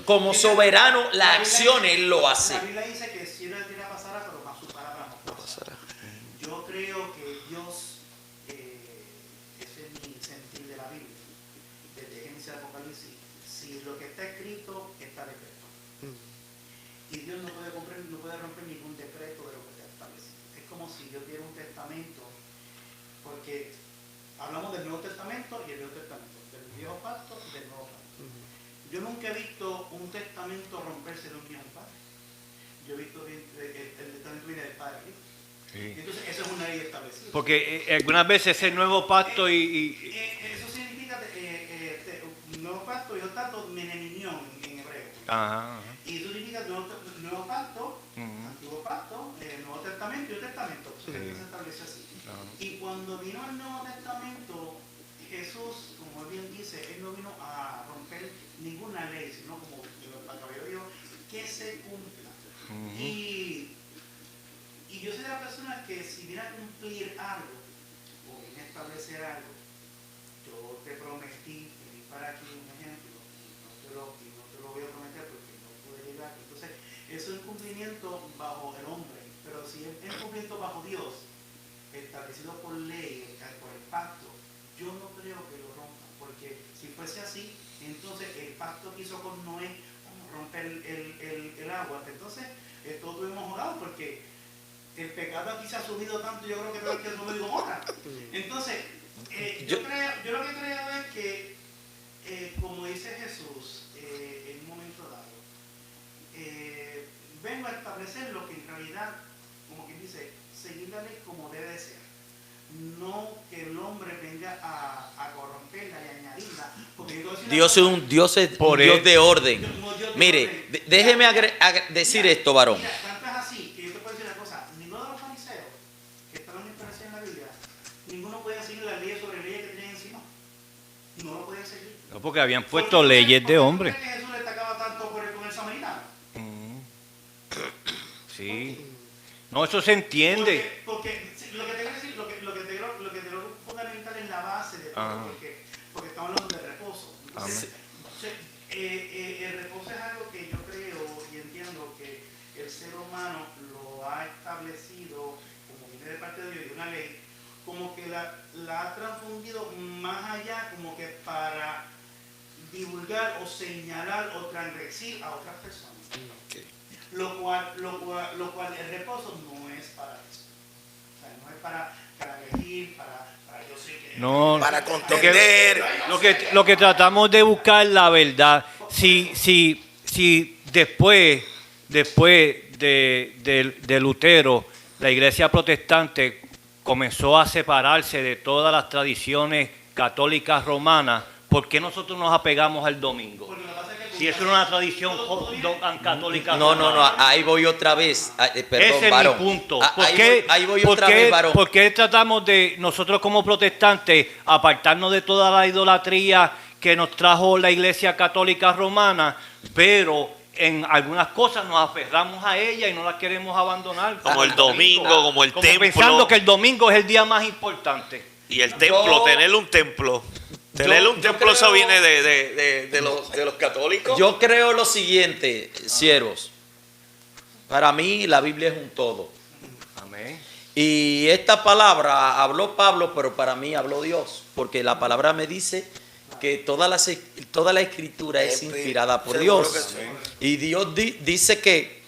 como soberano, la Biblia acción dice- Él lo hace. La Biblia dice que si una tierra pasara, pero más su palabra no pasará. Yo creo que Dios, ese es mi sentir de la Biblia, desde Génesis a Apocalipsis, si lo que está escrito está decreto. Y Dios no puede romper ningún decreto de lo que está establecido. Es como si yo diera un testamento, porque hablamos del Nuevo Testamento y el Viejo Testamento, del Viejo Pacto y del Nuevo Pacto. Yo nunca he visto un testamento romperse de un hijo al padre. Yo he visto el testamento viene del padre. Sí. Entonces, eso es una ley establecida. Porque algunas veces ese nuevo pacto Eso significa nuevo pacto y otro menenimión en hebreo. Ajá. Y eso significa nuevo pacto, Ujú. antiguo pacto, Nuevo Testamento y Nuevo Testamento. Eso Sí. se establece así. Ajá. Y cuando vino el Nuevo Testamento, Jesús, como él bien dice, él no vino a romper ninguna ley, sino como el caballero dijo, que se cumpla. Ujú. Y yo soy de las personas que si viene a cumplir algo, o viene a establecer algo, yo te prometí venir para aquí un ejemplo, y no te lo voy a prometer porque no pude llegar. Entonces, eso es un cumplimiento bajo el hombre, pero si es un cumplimiento bajo Dios, establecido por ley, por el pacto, yo no creo que lo rompa, porque si fuese así, entonces el pacto que hizo con Noé, romper el agua, entonces todos estuvimos jurados porque el pecado aquí se ha subido tanto, yo creo que todo el que no digo otra. Entonces, yo lo que creo es que, como dice Jesús en un momento dado, vengo a establecer lo que en realidad, como quien dice, seguir la ley como debe de ser. No que el hombre venga a corromperla y añadirla. Porque yo te voy a decir Dios es una cosa, un Dios, Por Dios él. de orden. como Dios de Mire, orden. déjeme decir Mira, esto, varón. Mira, tanto es así que yo te puedo decir una cosa. Ninguno de los fariseos que estaban expresados en la Biblia, ninguno podía seguir las leyes sobre leyes que tenían encima. No lo podían seguir. No, porque habían puesto ¿Por qué leyes de hombre. ¿Por qué Jesús le atacaba tanto con el samaritano? Sí. No, eso se entiende. Porque lo que te quiero decir, lo que te lo fundamental es la base de todo, Ajá. porque estamos hablando de reposo. Entonces, Amén. el reposo es algo que yo creo y entiendo que el ser humano lo ha establecido como viene de parte de Dios y una ley, como que la ha transfundido más allá, como que para divulgar o señalar o transgredir a otras personas. Lo cual el reposo no es para eso. O sea, no es para elegir, para yo sé que... No, Para lo contender. lo que tratamos de buscar la verdad. Si después de Lutero, la iglesia protestante comenzó a separarse de todas las tradiciones católicas romanas, ¿por qué nosotros nos apegamos al domingo? Porque lo que pasa es que Si eso era una tradición católica No, romana. ahí voy otra vez. Perdón, Ese es varón. mi punto. Ah, ¿Por ahí qué, voy- ahí voy por otra qué- vez, varón. por qué tratamos de, nosotros como protestantes, apartarnos de toda la idolatría que nos trajo la Iglesia Católica Romana, pero en algunas cosas nos aferramos a ella y no las queremos abandonar? Como el domingo, como el templo. Pensando que el domingo es el día más importante. Y el templo, tener un templo. Tener un yo templo, eso creo- viene de los católicos. Yo creo lo siguiente, siervos. Para mí la Biblia es un todo. Amén. Y esta palabra habló Pablo, pero para mí habló Dios. Porque la palabra me dice que toda la escritura es inspirada por Seguro Dios. que sí. Y Dios dice que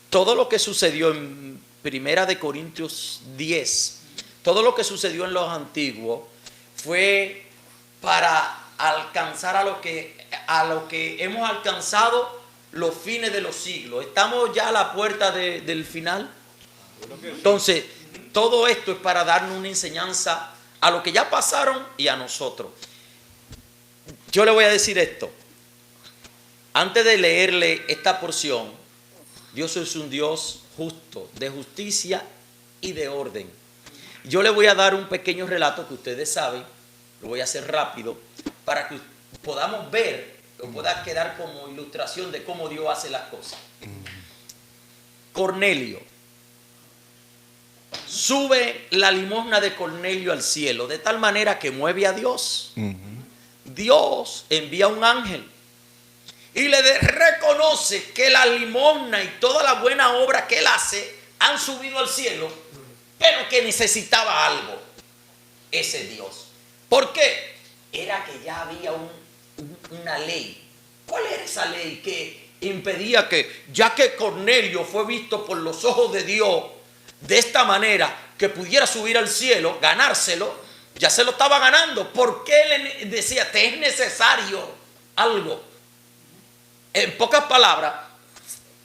todo lo que sucedió en Primera de Corintios 10, todo lo que sucedió en los antiguos fue para alcanzar a lo que hemos alcanzado los fines de los siglos. Estamos ya a la puerta del final. Entonces, todo esto es para darnos una enseñanza a los que ya pasaron y a nosotros. Yo le voy a decir esto. Antes de leerle esta porción, Dios es un Dios justo, de justicia y de orden. Yo le voy a dar un pequeño relato que ustedes saben, lo voy a hacer rápido, para que podamos ver que pueda quedar como ilustración de cómo Dios hace las cosas. Cornelio. Sube la limosna de Cornelio al cielo, de tal manera que mueve a Dios. Dios envía un ángel y reconoce que la limosna y toda la buena obra que él hace han subido al cielo, pero que necesitaba algo, ese Dios. ¿Por qué? Era que ya había una ley. ¿Cuál era esa ley que impedía que, ya que Cornelio fue visto por los ojos de Dios de esta manera, que pudiera subir al cielo, ganárselo? Ya se lo estaba ganando. ¿Por qué le decía, te es necesario algo? En pocas palabras,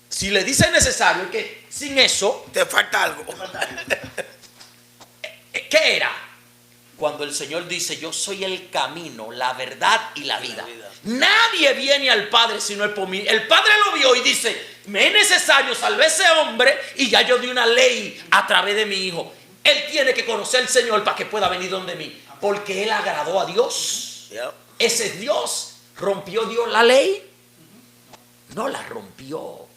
si le dice necesario, es que sin eso Te falta algo. ¿qué era? Cuando el Señor dice, yo soy el camino, la verdad y la vida. Nadie viene al Padre si no es por mí. El Padre lo vio y dice, me es necesario salvar a ese hombre y ya yo di una ley a través de mi hijo. Él tiene que conocer al Señor para que pueda venir donde mí. Porque él agradó a Dios. Ese es Dios. ¿Rompió Dios la ley? No la rompió.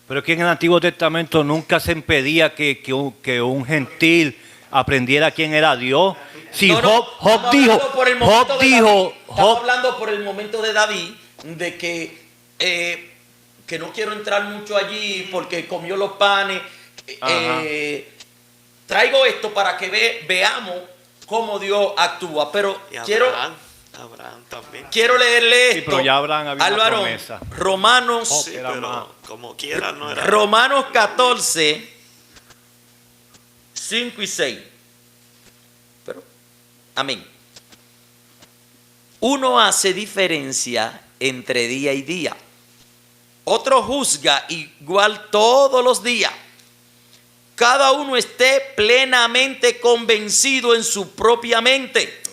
Pero es que en el Antiguo Testamento nunca se impedía que un gentil aprendiera quién era Dios. Si Job dijo, estamos hablando por el momento de David, de que no quiero entrar mucho allí porque comió los panes. Traigo esto para que veamos cómo Dios actúa, pero Abraham también. quiero leerle esto. Sí, pero ya Abraham había al una varón. promesa. Romanos, Sí, Era más. pero como quiera no era. Romanos 14, 5 y 6. Pero, amén. Uno hace diferencia entre día y día. Otro juzga igual todos los días. Cada uno esté plenamente convencido en su propia mente.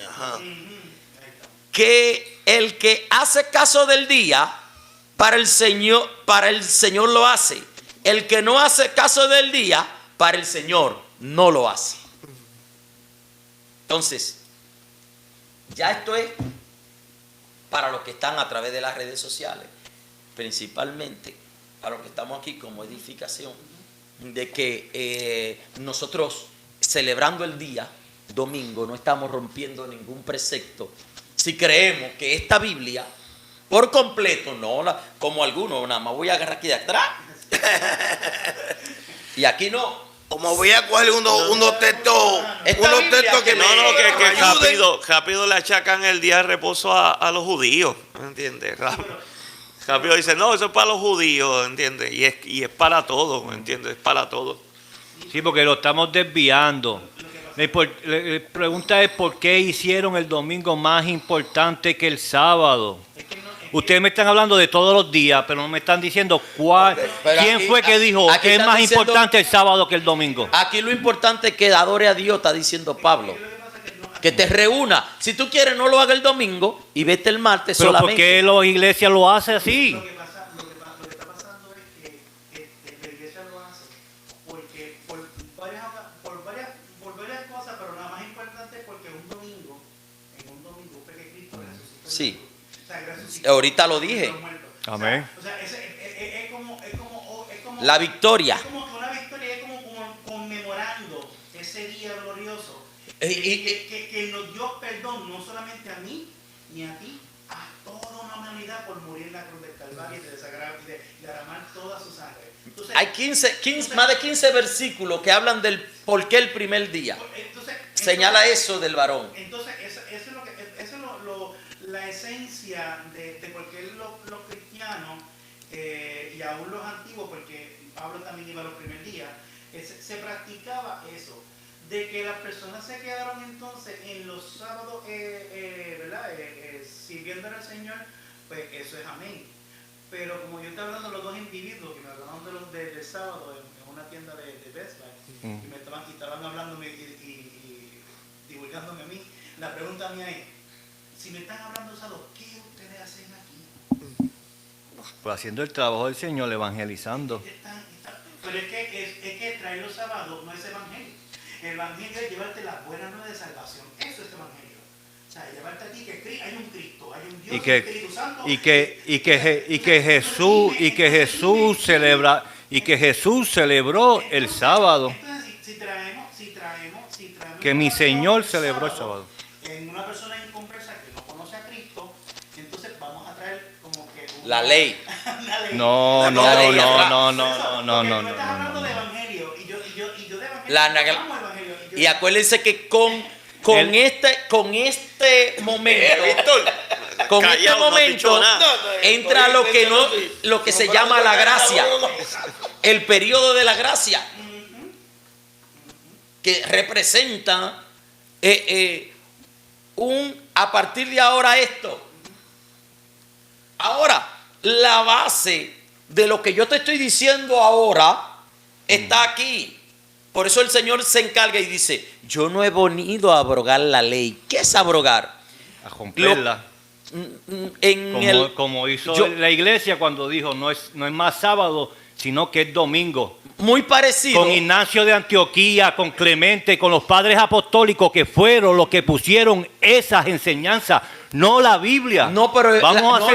Que el que hace caso del día, para el Señor lo hace. El que no hace caso del día, para el Señor no lo hace. Entonces, ya esto es para los que están a través de las redes sociales, principalmente para los que estamos aquí como edificación, de que nosotros celebrando el día domingo no estamos rompiendo ningún precepto. Si creemos que esta Biblia por completo, no como algunos, nada más voy a agarrar aquí de atrás y aquí no. Como voy a coger unos textos que me ayuden. Rápido le achacan el día de reposo a los judíos, ¿entiendes? Rápido dice, no, eso es para los judíos, ¿entiendes? Y es para todo, ¿entiendes? Es para todo. Sí, porque lo estamos desviando. La pregunta es por qué hicieron el domingo más importante que el sábado. Ustedes me están hablando de todos los días, pero no me están diciendo quién fue que dijo que es más importante el sábado que el domingo. Aquí lo importante es que adore a Dios, está diciendo Pablo. Que te reúna. Si tú quieres, no lo haga el domingo y vete el martes pero solamente. ¿por qué la iglesia lo hace así? Lo que está pasando es que la iglesia lo hace porque por varias cosas, pero la más importante es porque en un domingo fue que Cristo resucitó. Sí. O sea, resucitó. Ahorita lo dije. Amén. O sea, es como La victoria. Es como que una victoria, es como conmemorando ese día glorioso. Que nos dio perdón no solamente a mí ni a ti, a toda una humanidad por morir en la cruz del Calvario y de derramar toda su sangre. Entonces, Hay más de 15 versículos que hablan del por qué el primer día. Señala eso del varón. Entonces, eso es la esencia de cualquier los cristianos y aún los antiguos, porque Pablo también iba a los primeros días, se practicaba eso. De que las personas se quedaron entonces en los sábados, ¿verdad? Sirviéndole al Señor, pues eso es amén. Pero como yo estaba hablando de los dos individuos que me hablaron del sábado en una tienda de Best Buy, y me estaban hablando y divulgándome a mí, la pregunta mía es, si me están hablando de sábado, ¿qué ustedes hacen aquí? Pues haciendo el trabajo del Señor, evangelizando. Pero es que traer los sábados no es evangelio. El evangelio es llevarte las buenas nuevas de salvación. Eso es evangelio. O sea, llevarte aquí que hay un Cristo, hay un Dios, Y un que, Espíritu Santo. Jesús celebró el sábado. Entonces, si traemos Que mi Señor celebró el sábado. en una persona inconversa que no conoce a Cristo, entonces vamos a traer como que La ley. una ley. No. Porque tú estás hablando de evangelio y yo de evangelio. Amo evangelio, Y acuérdense que con este momento, con este Callao, no has dicho momento nada. entra lo que se llama la gracia, el periodo de la gracia, que representa a partir de ahora esto. Ahora, la base de lo que yo te estoy diciendo ahora está aquí. Por eso el Señor se encarga y dice, yo no he venido a abrogar la ley. ¿Qué es abrogar? A romperla. Como hizo la iglesia cuando dijo, no es más sábado, sino que es domingo. Muy parecido. Con Ignacio de Antioquía, con Clemente, con los padres apostólicos que fueron los que pusieron esas enseñanzas, no la Biblia. No, pero,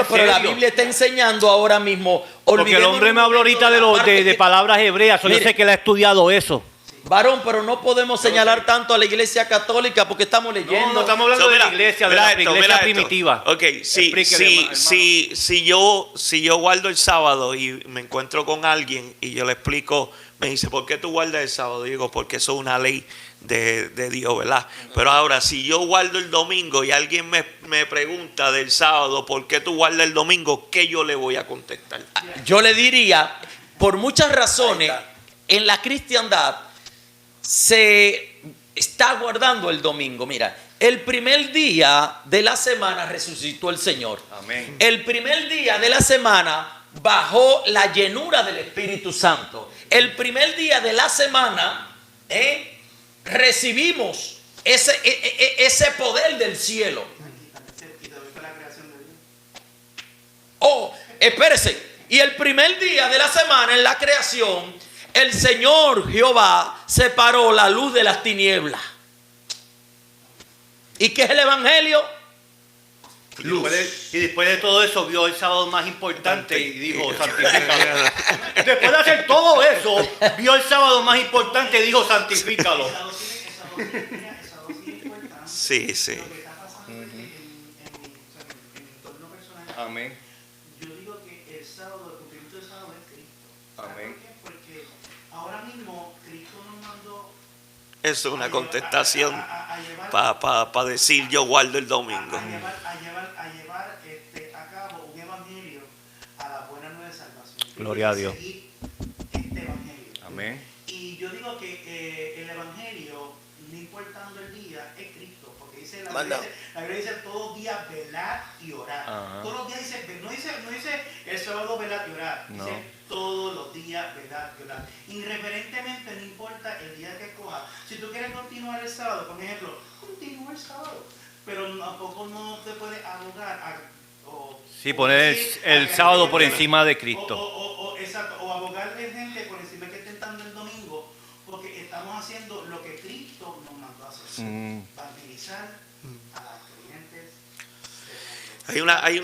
pero la Biblia está enseñando ahora mismo. Porque el hombre me habló ahorita de palabras hebreas, yo sé que él ha estudiado eso. Varón, pero no podemos señalar tanto a la iglesia católica porque estamos leyendo. No estamos hablando de la iglesia, de la iglesia primitiva. Ok, si yo guardo el sábado y me encuentro con alguien y yo le explico, me dice, ¿por qué tú guardas el sábado? Y digo, porque eso es una ley de Dios, ¿verdad? Pero ahora, si yo guardo el domingo y alguien me pregunta del sábado, ¿por qué tú guardas el domingo? ¿Qué yo le voy a contestar? Yo le diría, por muchas razones, en la cristiandad se está guardando el domingo. Mira, el primer día de la semana resucitó el Señor. Amén. El primer día de la semana bajó la llenura del Espíritu Santo. El primer día de la semana recibimos ese poder del cielo. Oh, espérese. Y el primer día de la semana en la creación, el Señor Jehová separó la luz de las tinieblas. ¿Y qué es el Evangelio? Luz. Y después de todo eso vio el sábado más importante y dijo, santifícalo. Después de hacer todo eso, vio el sábado más importante y dijo, santifícalo. Sí. Amén. Yo digo que el sábado, el cumplimiento del sábado es Cristo. Amén. ¿Por qué? Porque ahora mismo Cristo nos mandó. Eso es una contestación a llevar para decir yo guardo el domingo. a llevar a cabo un evangelio a la buena nueva de salvación. Gloria a Dios. Seguir este evangelio. Amén. Y yo digo que el evangelio, no importando el día, es Cristo, porque dice la Biblia dice todos los días velar y orar. Ajá. Todos los días no dice el sábado velar y orar, No. dice todos los días velar y orar. Irreverentemente, no importa el día que escojas. Si tú quieres continuar el sábado, por ejemplo, continúa el sábado, pero tampoco no te puedes abogar poner el sábado por encima de Cristo. Exacto, o abogarle gente por encima que estén dando el domingo, porque estamos haciendo lo que Cristo nos mandó a hacer, evangelizar a las creyentes. Hay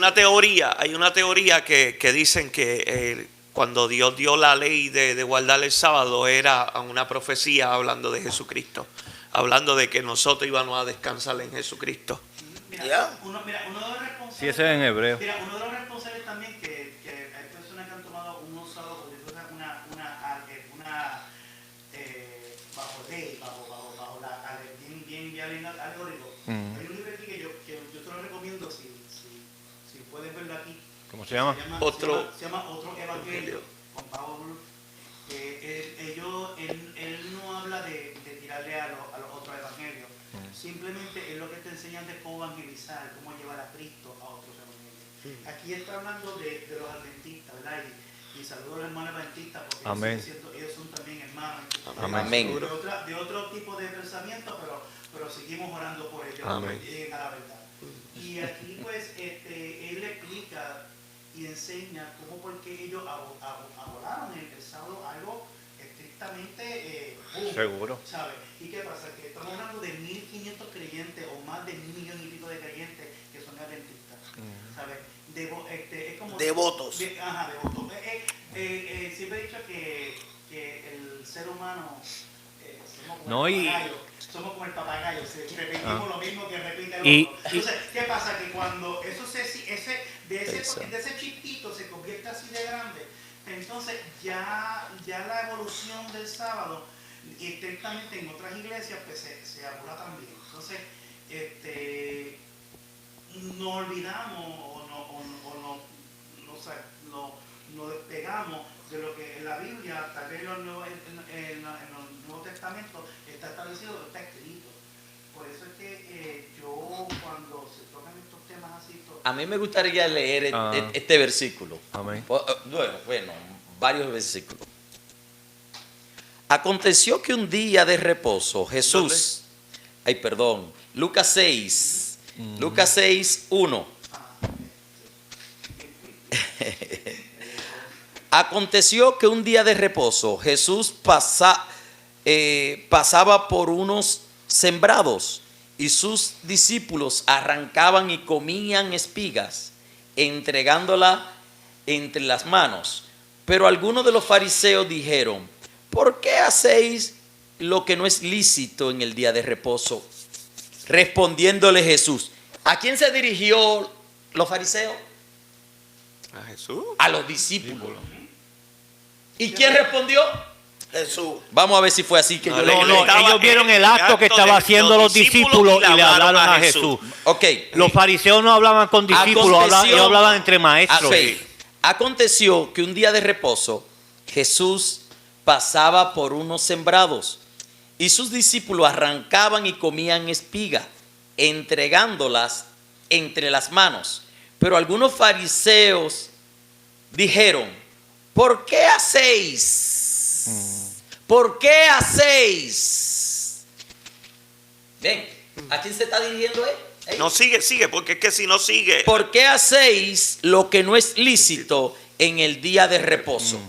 una teoría que dicen que cuando Dios dio la ley de guardar el sábado era una profecía hablando de Jesucristo, hablando de que nosotros íbamos a descansar en Jesucristo. Mira, uno de los responsables. Sí, ese es en hebreo. Mira, uno de los responsables también que hay personas que han tomado unos sábados bajo ley, bajo la bien alegórico. Hay un libro aquí que yo te lo recomiendo si puedes verlo aquí. ¿Cómo se llama? Se llama Otro Evangelio, con Pablo Bruce. Él no habla de tirarle a los otros evangelios. Simplemente es lo que te enseñan de cómo evangelizar, cómo llevar a Cristo a otros evangelios. Aquí está hablando de los adventistas, ¿verdad? Y saludo a los hermanos adventistas porque Amén. ellos son también hermanos. Amén. De otro tipo de pensamiento, pero seguimos orando por ellos, Amén. que lleguen a la verdad. Y aquí pues él explica y enseña cómo porque ellos abordaron el sábado algo estrictamente estrictamente Seguro. ¿sabes? ¿Y qué pasa? Que estamos hablando de 1.500 creyentes o más de 1 millón y pico de creyentes que son adventistas, ¿sabes? Es como Devotos. Ajá, devotos. Siempre he dicho que el ser humano somos como No, el y- papagayo. Somos como el papagayo, repetimos lo mismo que repite el Y- otro. Entonces, ¿qué pasa? Que cuando de ese chiquito se convierte así de grande, entonces ya la evolución del sábado, estrictamente en otras iglesias, pues se abula también. Entonces, no olvidamos nos despegamos de lo que en la Biblia, tal vez en los Nuevos Testamentos, está establecido, está escrito. Por eso es que yo cuando se tocan estos temas así... A mí me gustaría leer Ah. este versículo. Amén. Bueno, varios versículos. Aconteció que un día de reposo Jesús, Lucas 6, Lucas 6, 1. Aconteció que un día de reposo Jesús pasaba por unos sembrados y sus discípulos arrancaban y comían espigas, entregándola entre las manos. Pero algunos de los fariseos dijeron: ¿por qué hacéis lo que no es lícito en el día de reposo? Respondiéndole Jesús. ¿A quién se dirigió los fariseos? A Jesús. A los discípulos. ¿Y quién respondió? Jesús. Vamos a ver si fue así que No, yo le- leí. le estaba- ellos vieron el acto que acto estaba de haciendo los discípulos y le hablaron a Jesús. Ok. Los fariseos no hablaban con discípulos, ellos hablaban entre maestros. Ok. Aconteció que un día de reposo Jesús pasaba por unos sembrados y sus discípulos arrancaban y comían espiga, entregándolas entre las manos. Pero algunos fariseos dijeron: ¿por qué hacéis? ¿Por qué hacéis? Ven, ¿a quién se está dirigiendo él? No, sigue, porque es que si no sigue. ¿Por qué hacéis lo que no es lícito en el día de reposo?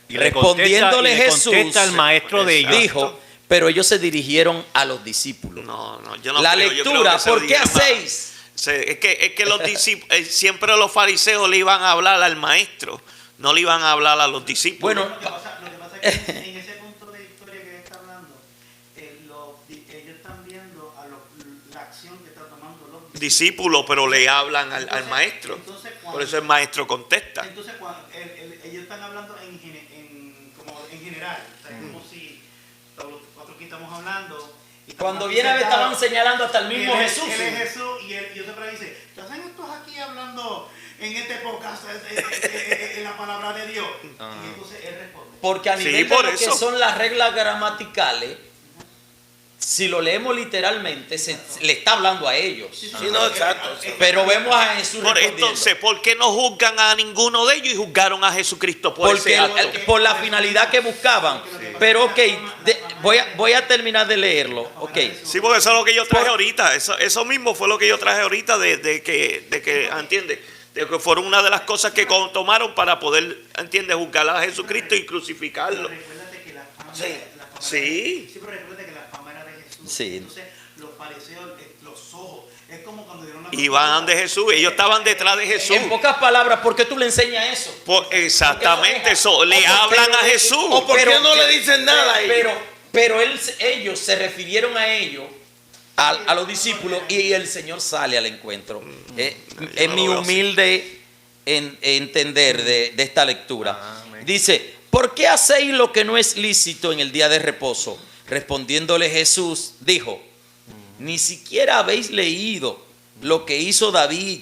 Y le Respondiéndole contesta- y le Jesús, contesta el maestro de ellos. dijo, pero ellos se dirigieron a los discípulos. No, yo no La creo, yo creo lectura, que se ¿por qué dirigieron a- hacéis? Es que los discípulos, siempre los fariseos le iban a hablar al maestro, no le iban a hablar a los discípulos. Bueno, Lo que pasa es que en ese punto de historia que él está hablando, ellos están viendo la acción que está tomando los discípulos, pero le hablan al Entonces- maestro. entonces, Por eso el maestro contesta. Entonces, cuando ellos están hablando como en general, o sea, como si nosotros aquí estamos hablando. y estamos cuando aquí viene a ver, sentados, estaban señalando hasta el mismo él es- Jesús. Él es Jesús y otro para dice: ¿qué hacen estos aquí hablando en este podcast en la palabra de Dios? Y entonces él responde. Porque a Sí, nivel de por lo que eso. son las reglas gramaticales, si lo leemos literalmente, le está hablando a ellos. Sí, no, exacto. sí. Pero vemos a Jesús Por, respondiendo. entonces, ¿por qué no juzgan a ninguno de ellos y juzgaron a Jesucristo por Porque ese acto? por la finalidad que buscaban. Pero ok, voy a terminar de leerlo. Ok. Sí, porque eso es lo que yo traje ahorita. Eso mismo fue lo que yo traje ahorita de que ¿entiendes? De que fueron una de las cosas que tomaron para poder, ¿entiendes? Juzgar a Jesucristo y crucificarlo. Pero recuérdate que la fama, Sí. la fama Sí. pero recuérdate que la fama era de Jesús. Sí. Entonces, los fariseos, los ojos, es como cuando dieron la Iban de Jesús, ellos estaban detrás de Jesús. En pocas palabras, ¿por qué tú le enseñas eso? Exactamente, eso. Le hablan a Jesús. ¿O por qué no le dicen nada ahí? Pero ellos se refirieron a ellos, a los discípulos, y el Señor sale al encuentro. Es no mi lo veo así. humilde entender de esta lectura. Amén. Dice: ¿por qué hacéis lo que no es lícito en el día de reposo? Respondiéndole Jesús, dijo: ni siquiera habéis leído lo que hizo David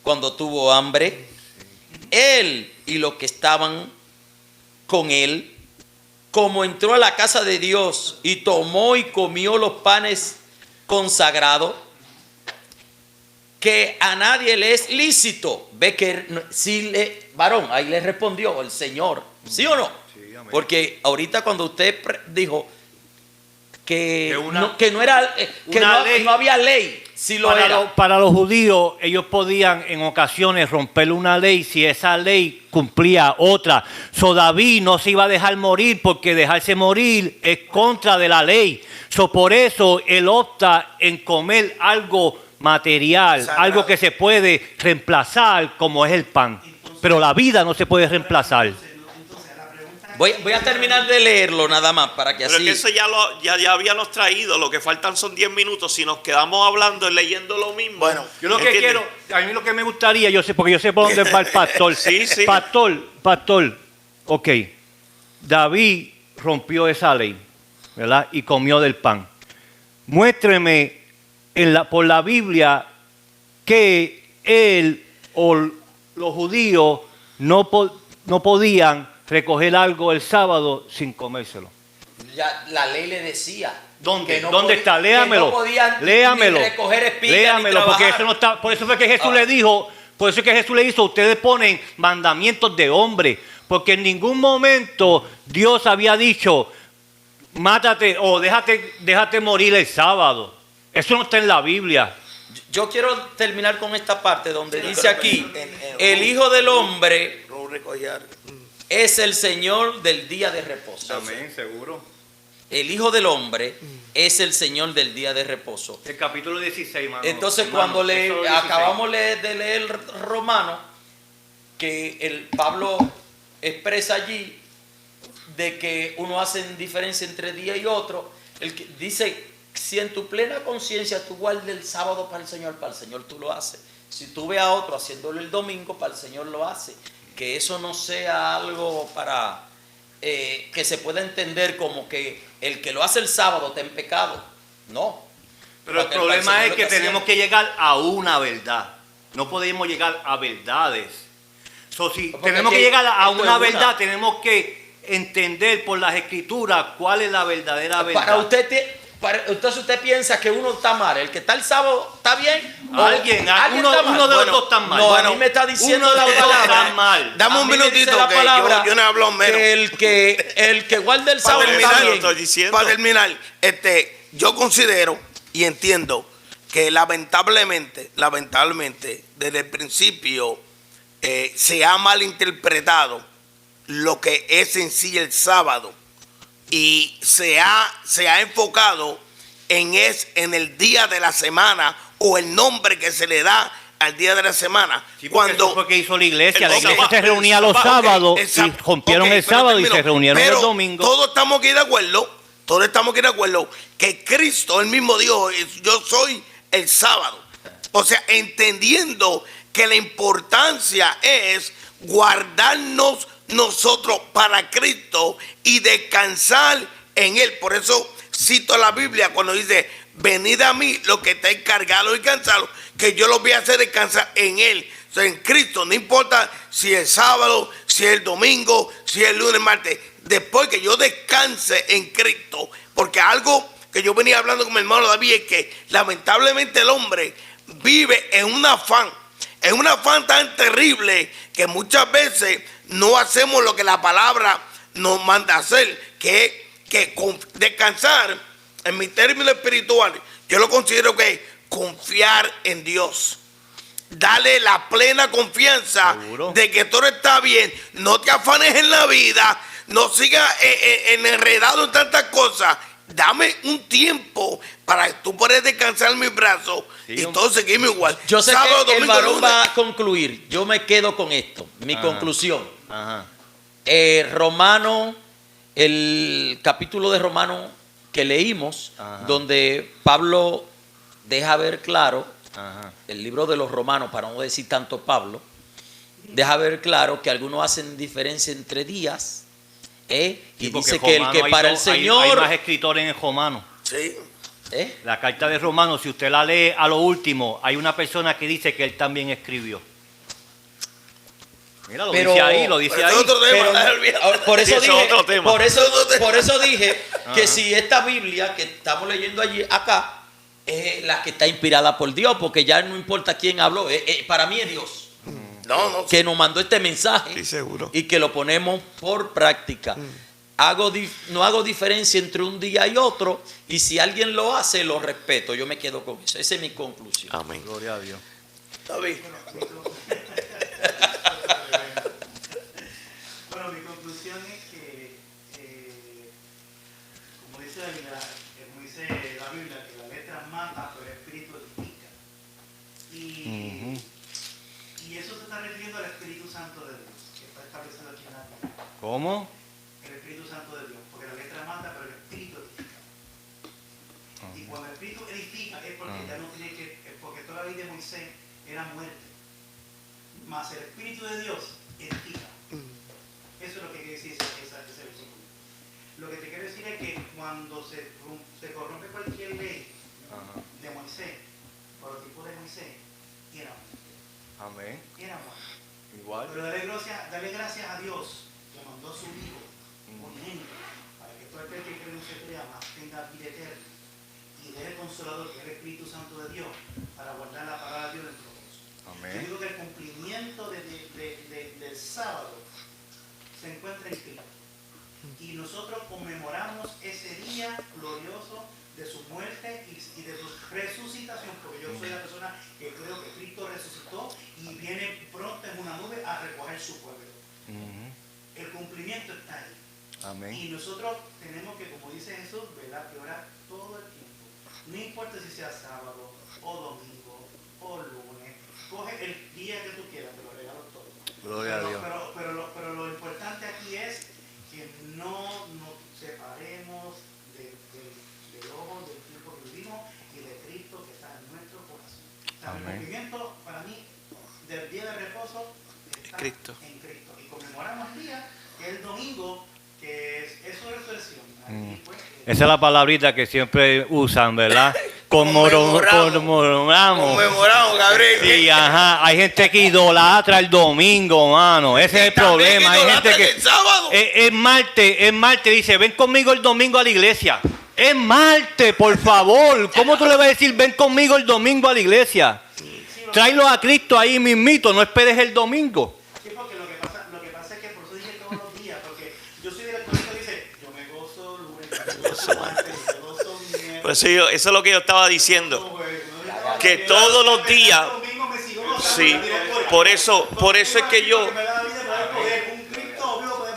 cuando tuvo hambre. Él y los que estaban con él, como entró a la casa de Dios y tomó y comió los panes consagrados, que a nadie le es lícito. Ve que varón, ahí le respondió el Señor, ¿sí o no? Sí, amén. Porque ahorita cuando usted dijo que Que no era que una no, ley. no había ley, Sí lo era. Para los judíos, ellos podían en ocasiones romper una ley si esa ley cumplía otra. So David no se iba a dejar morir porque dejarse morir es contra de la ley. So por eso él opta en comer algo material, Sagrado. algo que se puede reemplazar como es el pan. Pero la vida no se puede reemplazar. Entonces, la pregunta es, Voy a terminar de leerlo nada más para que Pero así... es que eso ya habíamos traído, lo que faltan son 10 minutos. Si nos quedamos hablando y leyendo lo mismo. Bueno, Yo lo que ¿entiendes? quiero, a mí lo que me gustaría, porque yo sé por dónde va el pastor. Sí, sí. Pastor, ok. David rompió esa ley, ¿verdad? Y comió del pan. Muéstreme por la Biblia que él o los judíos no podían recoger algo el sábado sin comérselo. Ya la ley le decía. ¿Dónde? que no ¿Dónde podía- está? que Léamelo. no podían Léamelo. ni recoger espigas, Léamelo, ni porque trabajar. eso no está. Por eso fue que Jesús le dijo, por eso es que Jesús le hizo, ustedes ponen mandamientos de hombre, porque en ningún momento Dios había dicho, mátate o déjate morir el sábado. Eso no está en la Biblia. Yo quiero terminar con esta parte donde dice pero aquí, en el Hijo del Hombre no recoger. es el Señor del día de reposo. seguro. El Hijo del Hombre es el Señor del día de reposo. El capítulo 16, mano. Entonces Hermano, cuando capítulo 16. acabamos de leer Romano, que el Pablo expresa allí de que uno hace diferencia entre día y otro, el que dice, si en tu plena conciencia tú guardas el sábado para el Señor tú lo haces. Si tú ves a otro haciéndolo el domingo, para el Señor lo hace. Que eso no sea algo para que se pueda entender como que el que lo hace el sábado está en pecado. No. Pero el Porque para problema Señor es lo que está tenemos que llegar a una verdad. No podemos llegar a verdades. Si Porque tenemos aquí que llegar a esto es una una. verdad, tenemos que entender por las escrituras cuál es la verdadera verdad. Para entonces usted piensa que uno está mal, el que está el sábado está bien. ¿O Alguien, uno está mal? de los Bueno, dos está mal. No, a Bueno, mí me está diciendo uno de la los dos palabra. está mal. Dame A un mí me dice minutito la que palabra yo no he hablado menos. que el que guarda el Para sábado está terminar, bien. estoy diciendo. Para terminar, yo considero y entiendo que lamentablemente, desde el principio se ha malinterpretado lo que es en sí el sábado y se ha enfocado en el día de la semana o el nombre que se le da al día de la semana. Sí, porque eso fue que hizo la iglesia. La El iglesia sábado, se reunía el los sábado, sábados y Exacto. rompieron Ok, el pero sábado y termino. se reunieron Pero el domingo. Todos estamos aquí de acuerdo que Cristo, él mismo dijo, yo soy el sábado. O sea, entendiendo que la importancia es guardarnos nosotros para Cristo y descansar en Él. Por eso cito la Biblia cuando dice, venid a mí los que estáis cargados y cansados, que yo los voy a hacer descansar en Él. O sea, en Cristo, no importa si es sábado, si es el domingo, si es el lunes, martes, después que yo descanse en Cristo, porque algo que yo venía hablando con mi hermano David es que lamentablemente el hombre vive en un afán tan terrible que muchas veces no hacemos lo que la palabra nos manda a hacer, que descansar. En mi término espiritual, yo lo considero que es confiar en Dios. Dale la plena confianza Seguro. de que todo está bien. No te afanes en la vida, no sigas enredado en tantas cosas. Dame un tiempo para que tú puedas descansar en mis brazos y todo seguirme igual. Yo sé Sábado, que el domingo, varón lunes. va a concluir. Yo me quedo con esto. Mi conclusión. Ajá. Romano, el capítulo de Romano que leímos, Ajá. donde Pablo deja ver claro, Ajá. el libro de los Romanos, para no decir tanto Pablo, deja ver claro que algunos hacen diferencia entre días, y Sí, porque dice que el Romano que hay para el dos- hay Señor... más escritores en Romano. Sí. La carta de Romanos, si usted la lee a lo último, hay una persona que dice que él también escribió. Mira, lo Pero- dice ahí, lo dice Pero ahí. es otro tema, Pero, olvídate. por eso Sí, eso dije, es otro tema. por eso dije que si esta Biblia que estamos leyendo allí acá es la que está inspirada por Dios, porque ya no importa quién habló, para mí es Dios No, que nos mandó este mensaje Sí, seguro. y que lo ponemos por práctica. no hago diferencia entre un día y otro, y si alguien lo hace, lo respeto. Yo me quedo con eso. Esa es mi conclusión. Amén. Gloria a Dios. Está bien. Bueno, mi conclusión es que, como dice la Biblia, que la letra mata, pero el espíritu edifica. Y eso se está refiriendo al Espíritu Santo de Dios, que está establecido aquí en la Biblia. ¿Cómo? El Espíritu Santo de Dios, porque la letra mata, pero el espíritu edifica. Y cuando el espíritu edifica es porque ya no tiene que, porque toda la ley de Moisés era muerte. Mas el espíritu de Dios edifica. Eso es lo que quiere decir ese versículo. Lo que te quiero decir es que cuando se corrompe cualquier ley de Moisés, por el tipo de Moisés, era muerte. Amén. Era muerte. Igual. Pero dale gracias a Dios que mandó a su Hijo unigénito para que todo aquel que cree no se crea, mas tenga vida eterna. Y dé el Consolador, que es el Espíritu Santo de Dios, para guardar la palabra de Dios dentro de nosotros. Amén. Yo digo que el cumplimiento del sábado se encuentra en Cristo. Y nosotros conmemoramos ese día glorioso de su muerte y de su resucitación, porque yo soy la persona que creo que Cristo resucitó y viene pronto en una nube a recoger su pueblo. El cumplimiento está ahí. Amén. Y nosotros tenemos que, como dice Jesús, velar y orar todo el tiempo. No importa si sea sábado o domingo o lunes, coge el día que tú quieras, te lo regalo todo. Gloria a Dios. Pero lo importante aquí es que no nos separemos del ojo del tiempo que vivimos y de Cristo que está en nuestro corazón. O sea, el Amén. movimiento para mí del día de reposo está Cristo. en Cristo. Y conmemoramos el día que es el domingo, que es su resurrección. Aquí, pues, Esa es la palabrita que siempre usan, ¿verdad? Conmemoramos. Conmemoramos, Gabriel. Sí, ajá. Hay gente que idolatra el domingo, mano. Ese es el problema. Hay gente que el sábado. es martes, dice, ven conmigo el domingo a la iglesia. Es martes, por favor. ¿Cómo tú le vas a decir, ven conmigo el domingo a la iglesia? Tráelo a Cristo ahí mismito, no esperes el domingo. Sí, porque lo que pasa es que por eso dije todos los días, porque yo soy director que dice, yo me gozo lunes, yo me gozo martes, yo me gozo miércoles. Pues eso es lo que yo estaba diciendo. Que todos los días. Sí, por eso es que yo.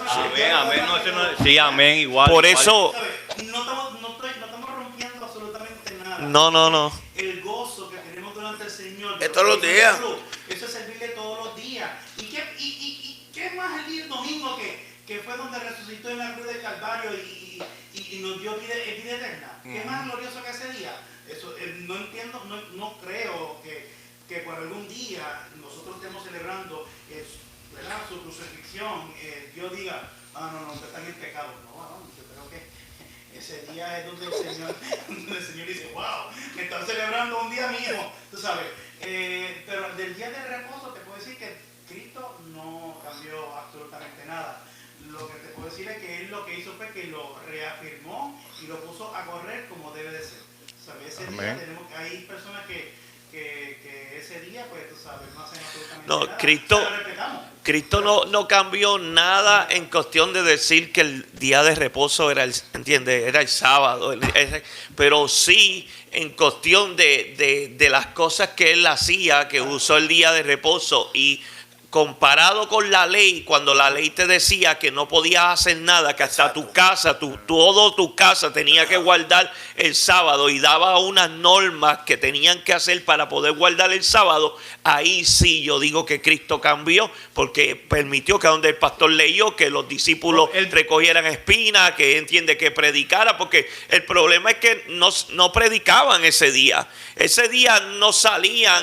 Amén, amén. No, sí, amén, igual. Por igual. eso. No estamos rompiendo absolutamente nada. No. El gozo que tenemos durante el Señor. Es todos los días. Eso es servirle todos los días. ¿Y qué más el día del domingo que fue donde resucitó en la cruz del Calvario y nos dio vida eterna? ¿Qué más glorioso que ese día? Eso, no entiendo, no creo que por algún día nosotros estemos celebrando ¿verdad? Su crucifixión, Dios diga, no, ustedes están en pecado. No, yo creo que ese día es donde el Señor dice, wow, me están celebrando un día mío, tú sabes. Pero del día de reposo te puedo decir que Cristo no cambió absolutamente nada. Lo que te puedo decir es que Él lo que hizo fue que lo reafirmó y lo puso a correr como debe de ser. ¿Sabes? Ese día hay personas que ese día, pues tú sabes, no hacen absolutamente No, nada. Cristo no cambió nada en cuestión de decir que el día de reposo era era el sábado, pero sí en cuestión de las cosas que él hacía, que usó el día de reposo, y comparado con la ley, cuando la ley te decía que no podías hacer nada, que hasta tu casa, todo tu casa tenía que guardar el sábado, y daba unas normas que tenían que hacer para poder guardar el sábado, ahí sí yo digo que Cristo cambió, porque permitió que donde el pastor leyó, que los discípulos recogieran espinas, que que predicara, porque el problema es que no predicaban ese día. Ese día no salían,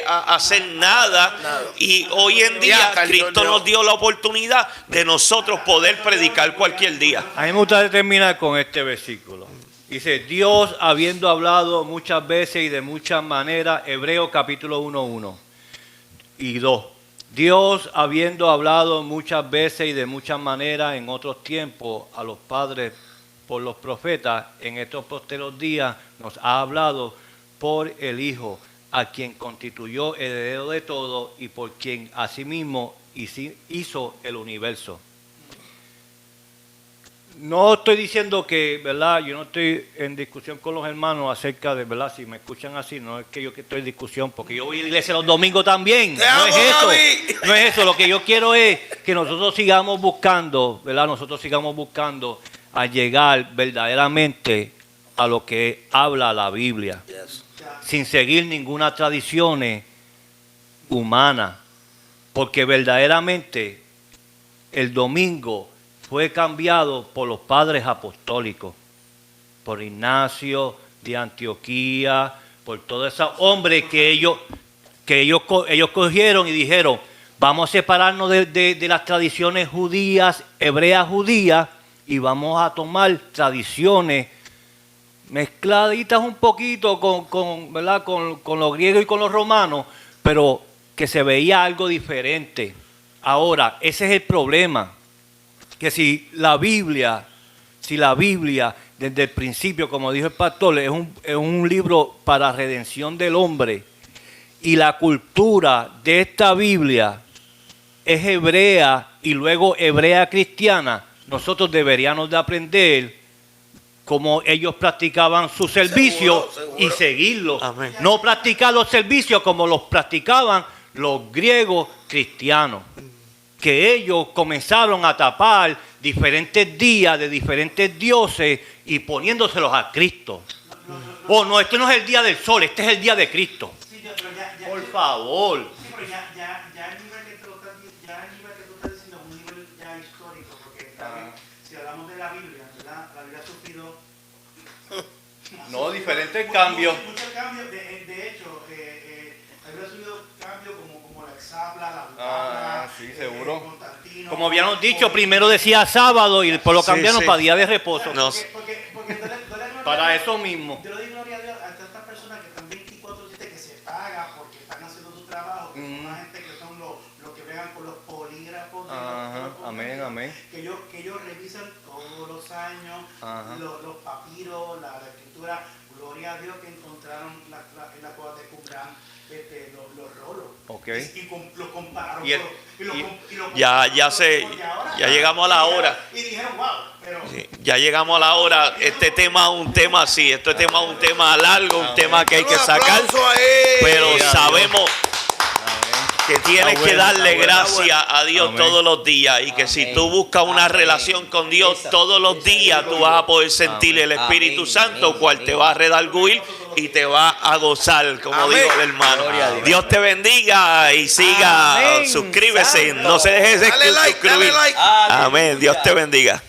a hacer nada. Y hoy en día Cristo nos dio la oportunidad de nosotros poder predicar cualquier día. A mí me gusta terminar con este versículo. Dice, Dios habiendo hablado muchas veces y de muchas maneras, Hebreos capítulo 1:1 y 2. Dios habiendo hablado muchas veces y de muchas maneras en otros tiempos a los padres por los profetas, en estos posteros días nos ha hablado por el Hijo, a quien constituyó heredero de todo y por quien asimismo hizo el universo. No estoy diciendo que, ¿verdad? Yo no estoy en discusión con los hermanos acerca de, ¿verdad? Si me escuchan así, no es que yo que estoy en discusión, porque yo voy a la iglesia los domingos también. Te No amo, es eso. Gaby. No es eso. Lo que yo quiero es que nosotros sigamos buscando, ¿verdad? Nosotros sigamos buscando a llegar verdaderamente a lo que habla la Biblia, sin seguir ninguna tradición humana, porque verdaderamente el domingo fue cambiado por los padres apostólicos, por Ignacio de Antioquía, por todos esos hombres que ellos cogieron y dijeron, vamos a separarnos de las tradiciones judías, hebreas judías, y vamos a tomar tradiciones mezcladitas un poquito ¿verdad? con los griegos y con los romanos, pero que se veía algo diferente. Ahora, ese es el problema, que si la Biblia desde el principio, como dijo el pastor, es un libro para redención del hombre, y la cultura de esta Biblia es hebrea y luego hebrea cristiana, nosotros deberíamos de aprender cómo ellos practicaban su servicio Seguro. y seguirlo. Amén. No practicar los servicios como los practicaban los griegos cristianos, que ellos comenzaron a tapar diferentes días de diferentes dioses y poniéndoselos a Cristo. Oh, no, este no es el día del sol, este es el día de Cristo. Sí, pero Por favor. Sí, pero ya el nivel que tú estás diciendo es un nivel ya histórico, porque también, si hablamos de la Biblia, ¿verdad? La Biblia ha sufrido No, diferentes cambios. muchos cambios. De hecho, la Biblia ha sufrido cambios como la exapla, la butacla, sí, seguro. Constantino. Como habíamos dicho, primero decía sábado y después lo Sí, cambiaron sí. para día de reposo. No. Porque Para eso mismo. yo le digo gloria a Dios a estas personas que están 24/7 que se paga porque están haciendo su trabajo, que son la gente que son los que vean con los polígrafos. Ajá, amén, amén. Que ellos revisan todos los años Ajá. los papiros, la escritura. Gloria a Dios que encontraron en la cueva de Qumran los rolos. Ok. Y los compararon. Y el- Ya llegamos a la hora. Y dijeron, wow, pero... Sí, ya llegamos a la hora. Este tema es un tema así. Este tema es un tema largo, un tema que hay que Un sacar. aplauso ahí. Pero Gloria a sabemos que tienes Está que bueno, darle está bueno. gracias a Dios Amén. todos los días. Y que si tú buscas una relación con Dios todos los días, tú vas a poder sentir el Espíritu Amén, Santo, amén, cual amén. te va a redarguir y te va a gozar, como Amén. dijo el hermano. Gloria a Dios. Dios te bendiga y siga. Amén. Suscríbese. Santo. No se deje de Dale like, suscribir. dale like. Amén. Dios te bendiga.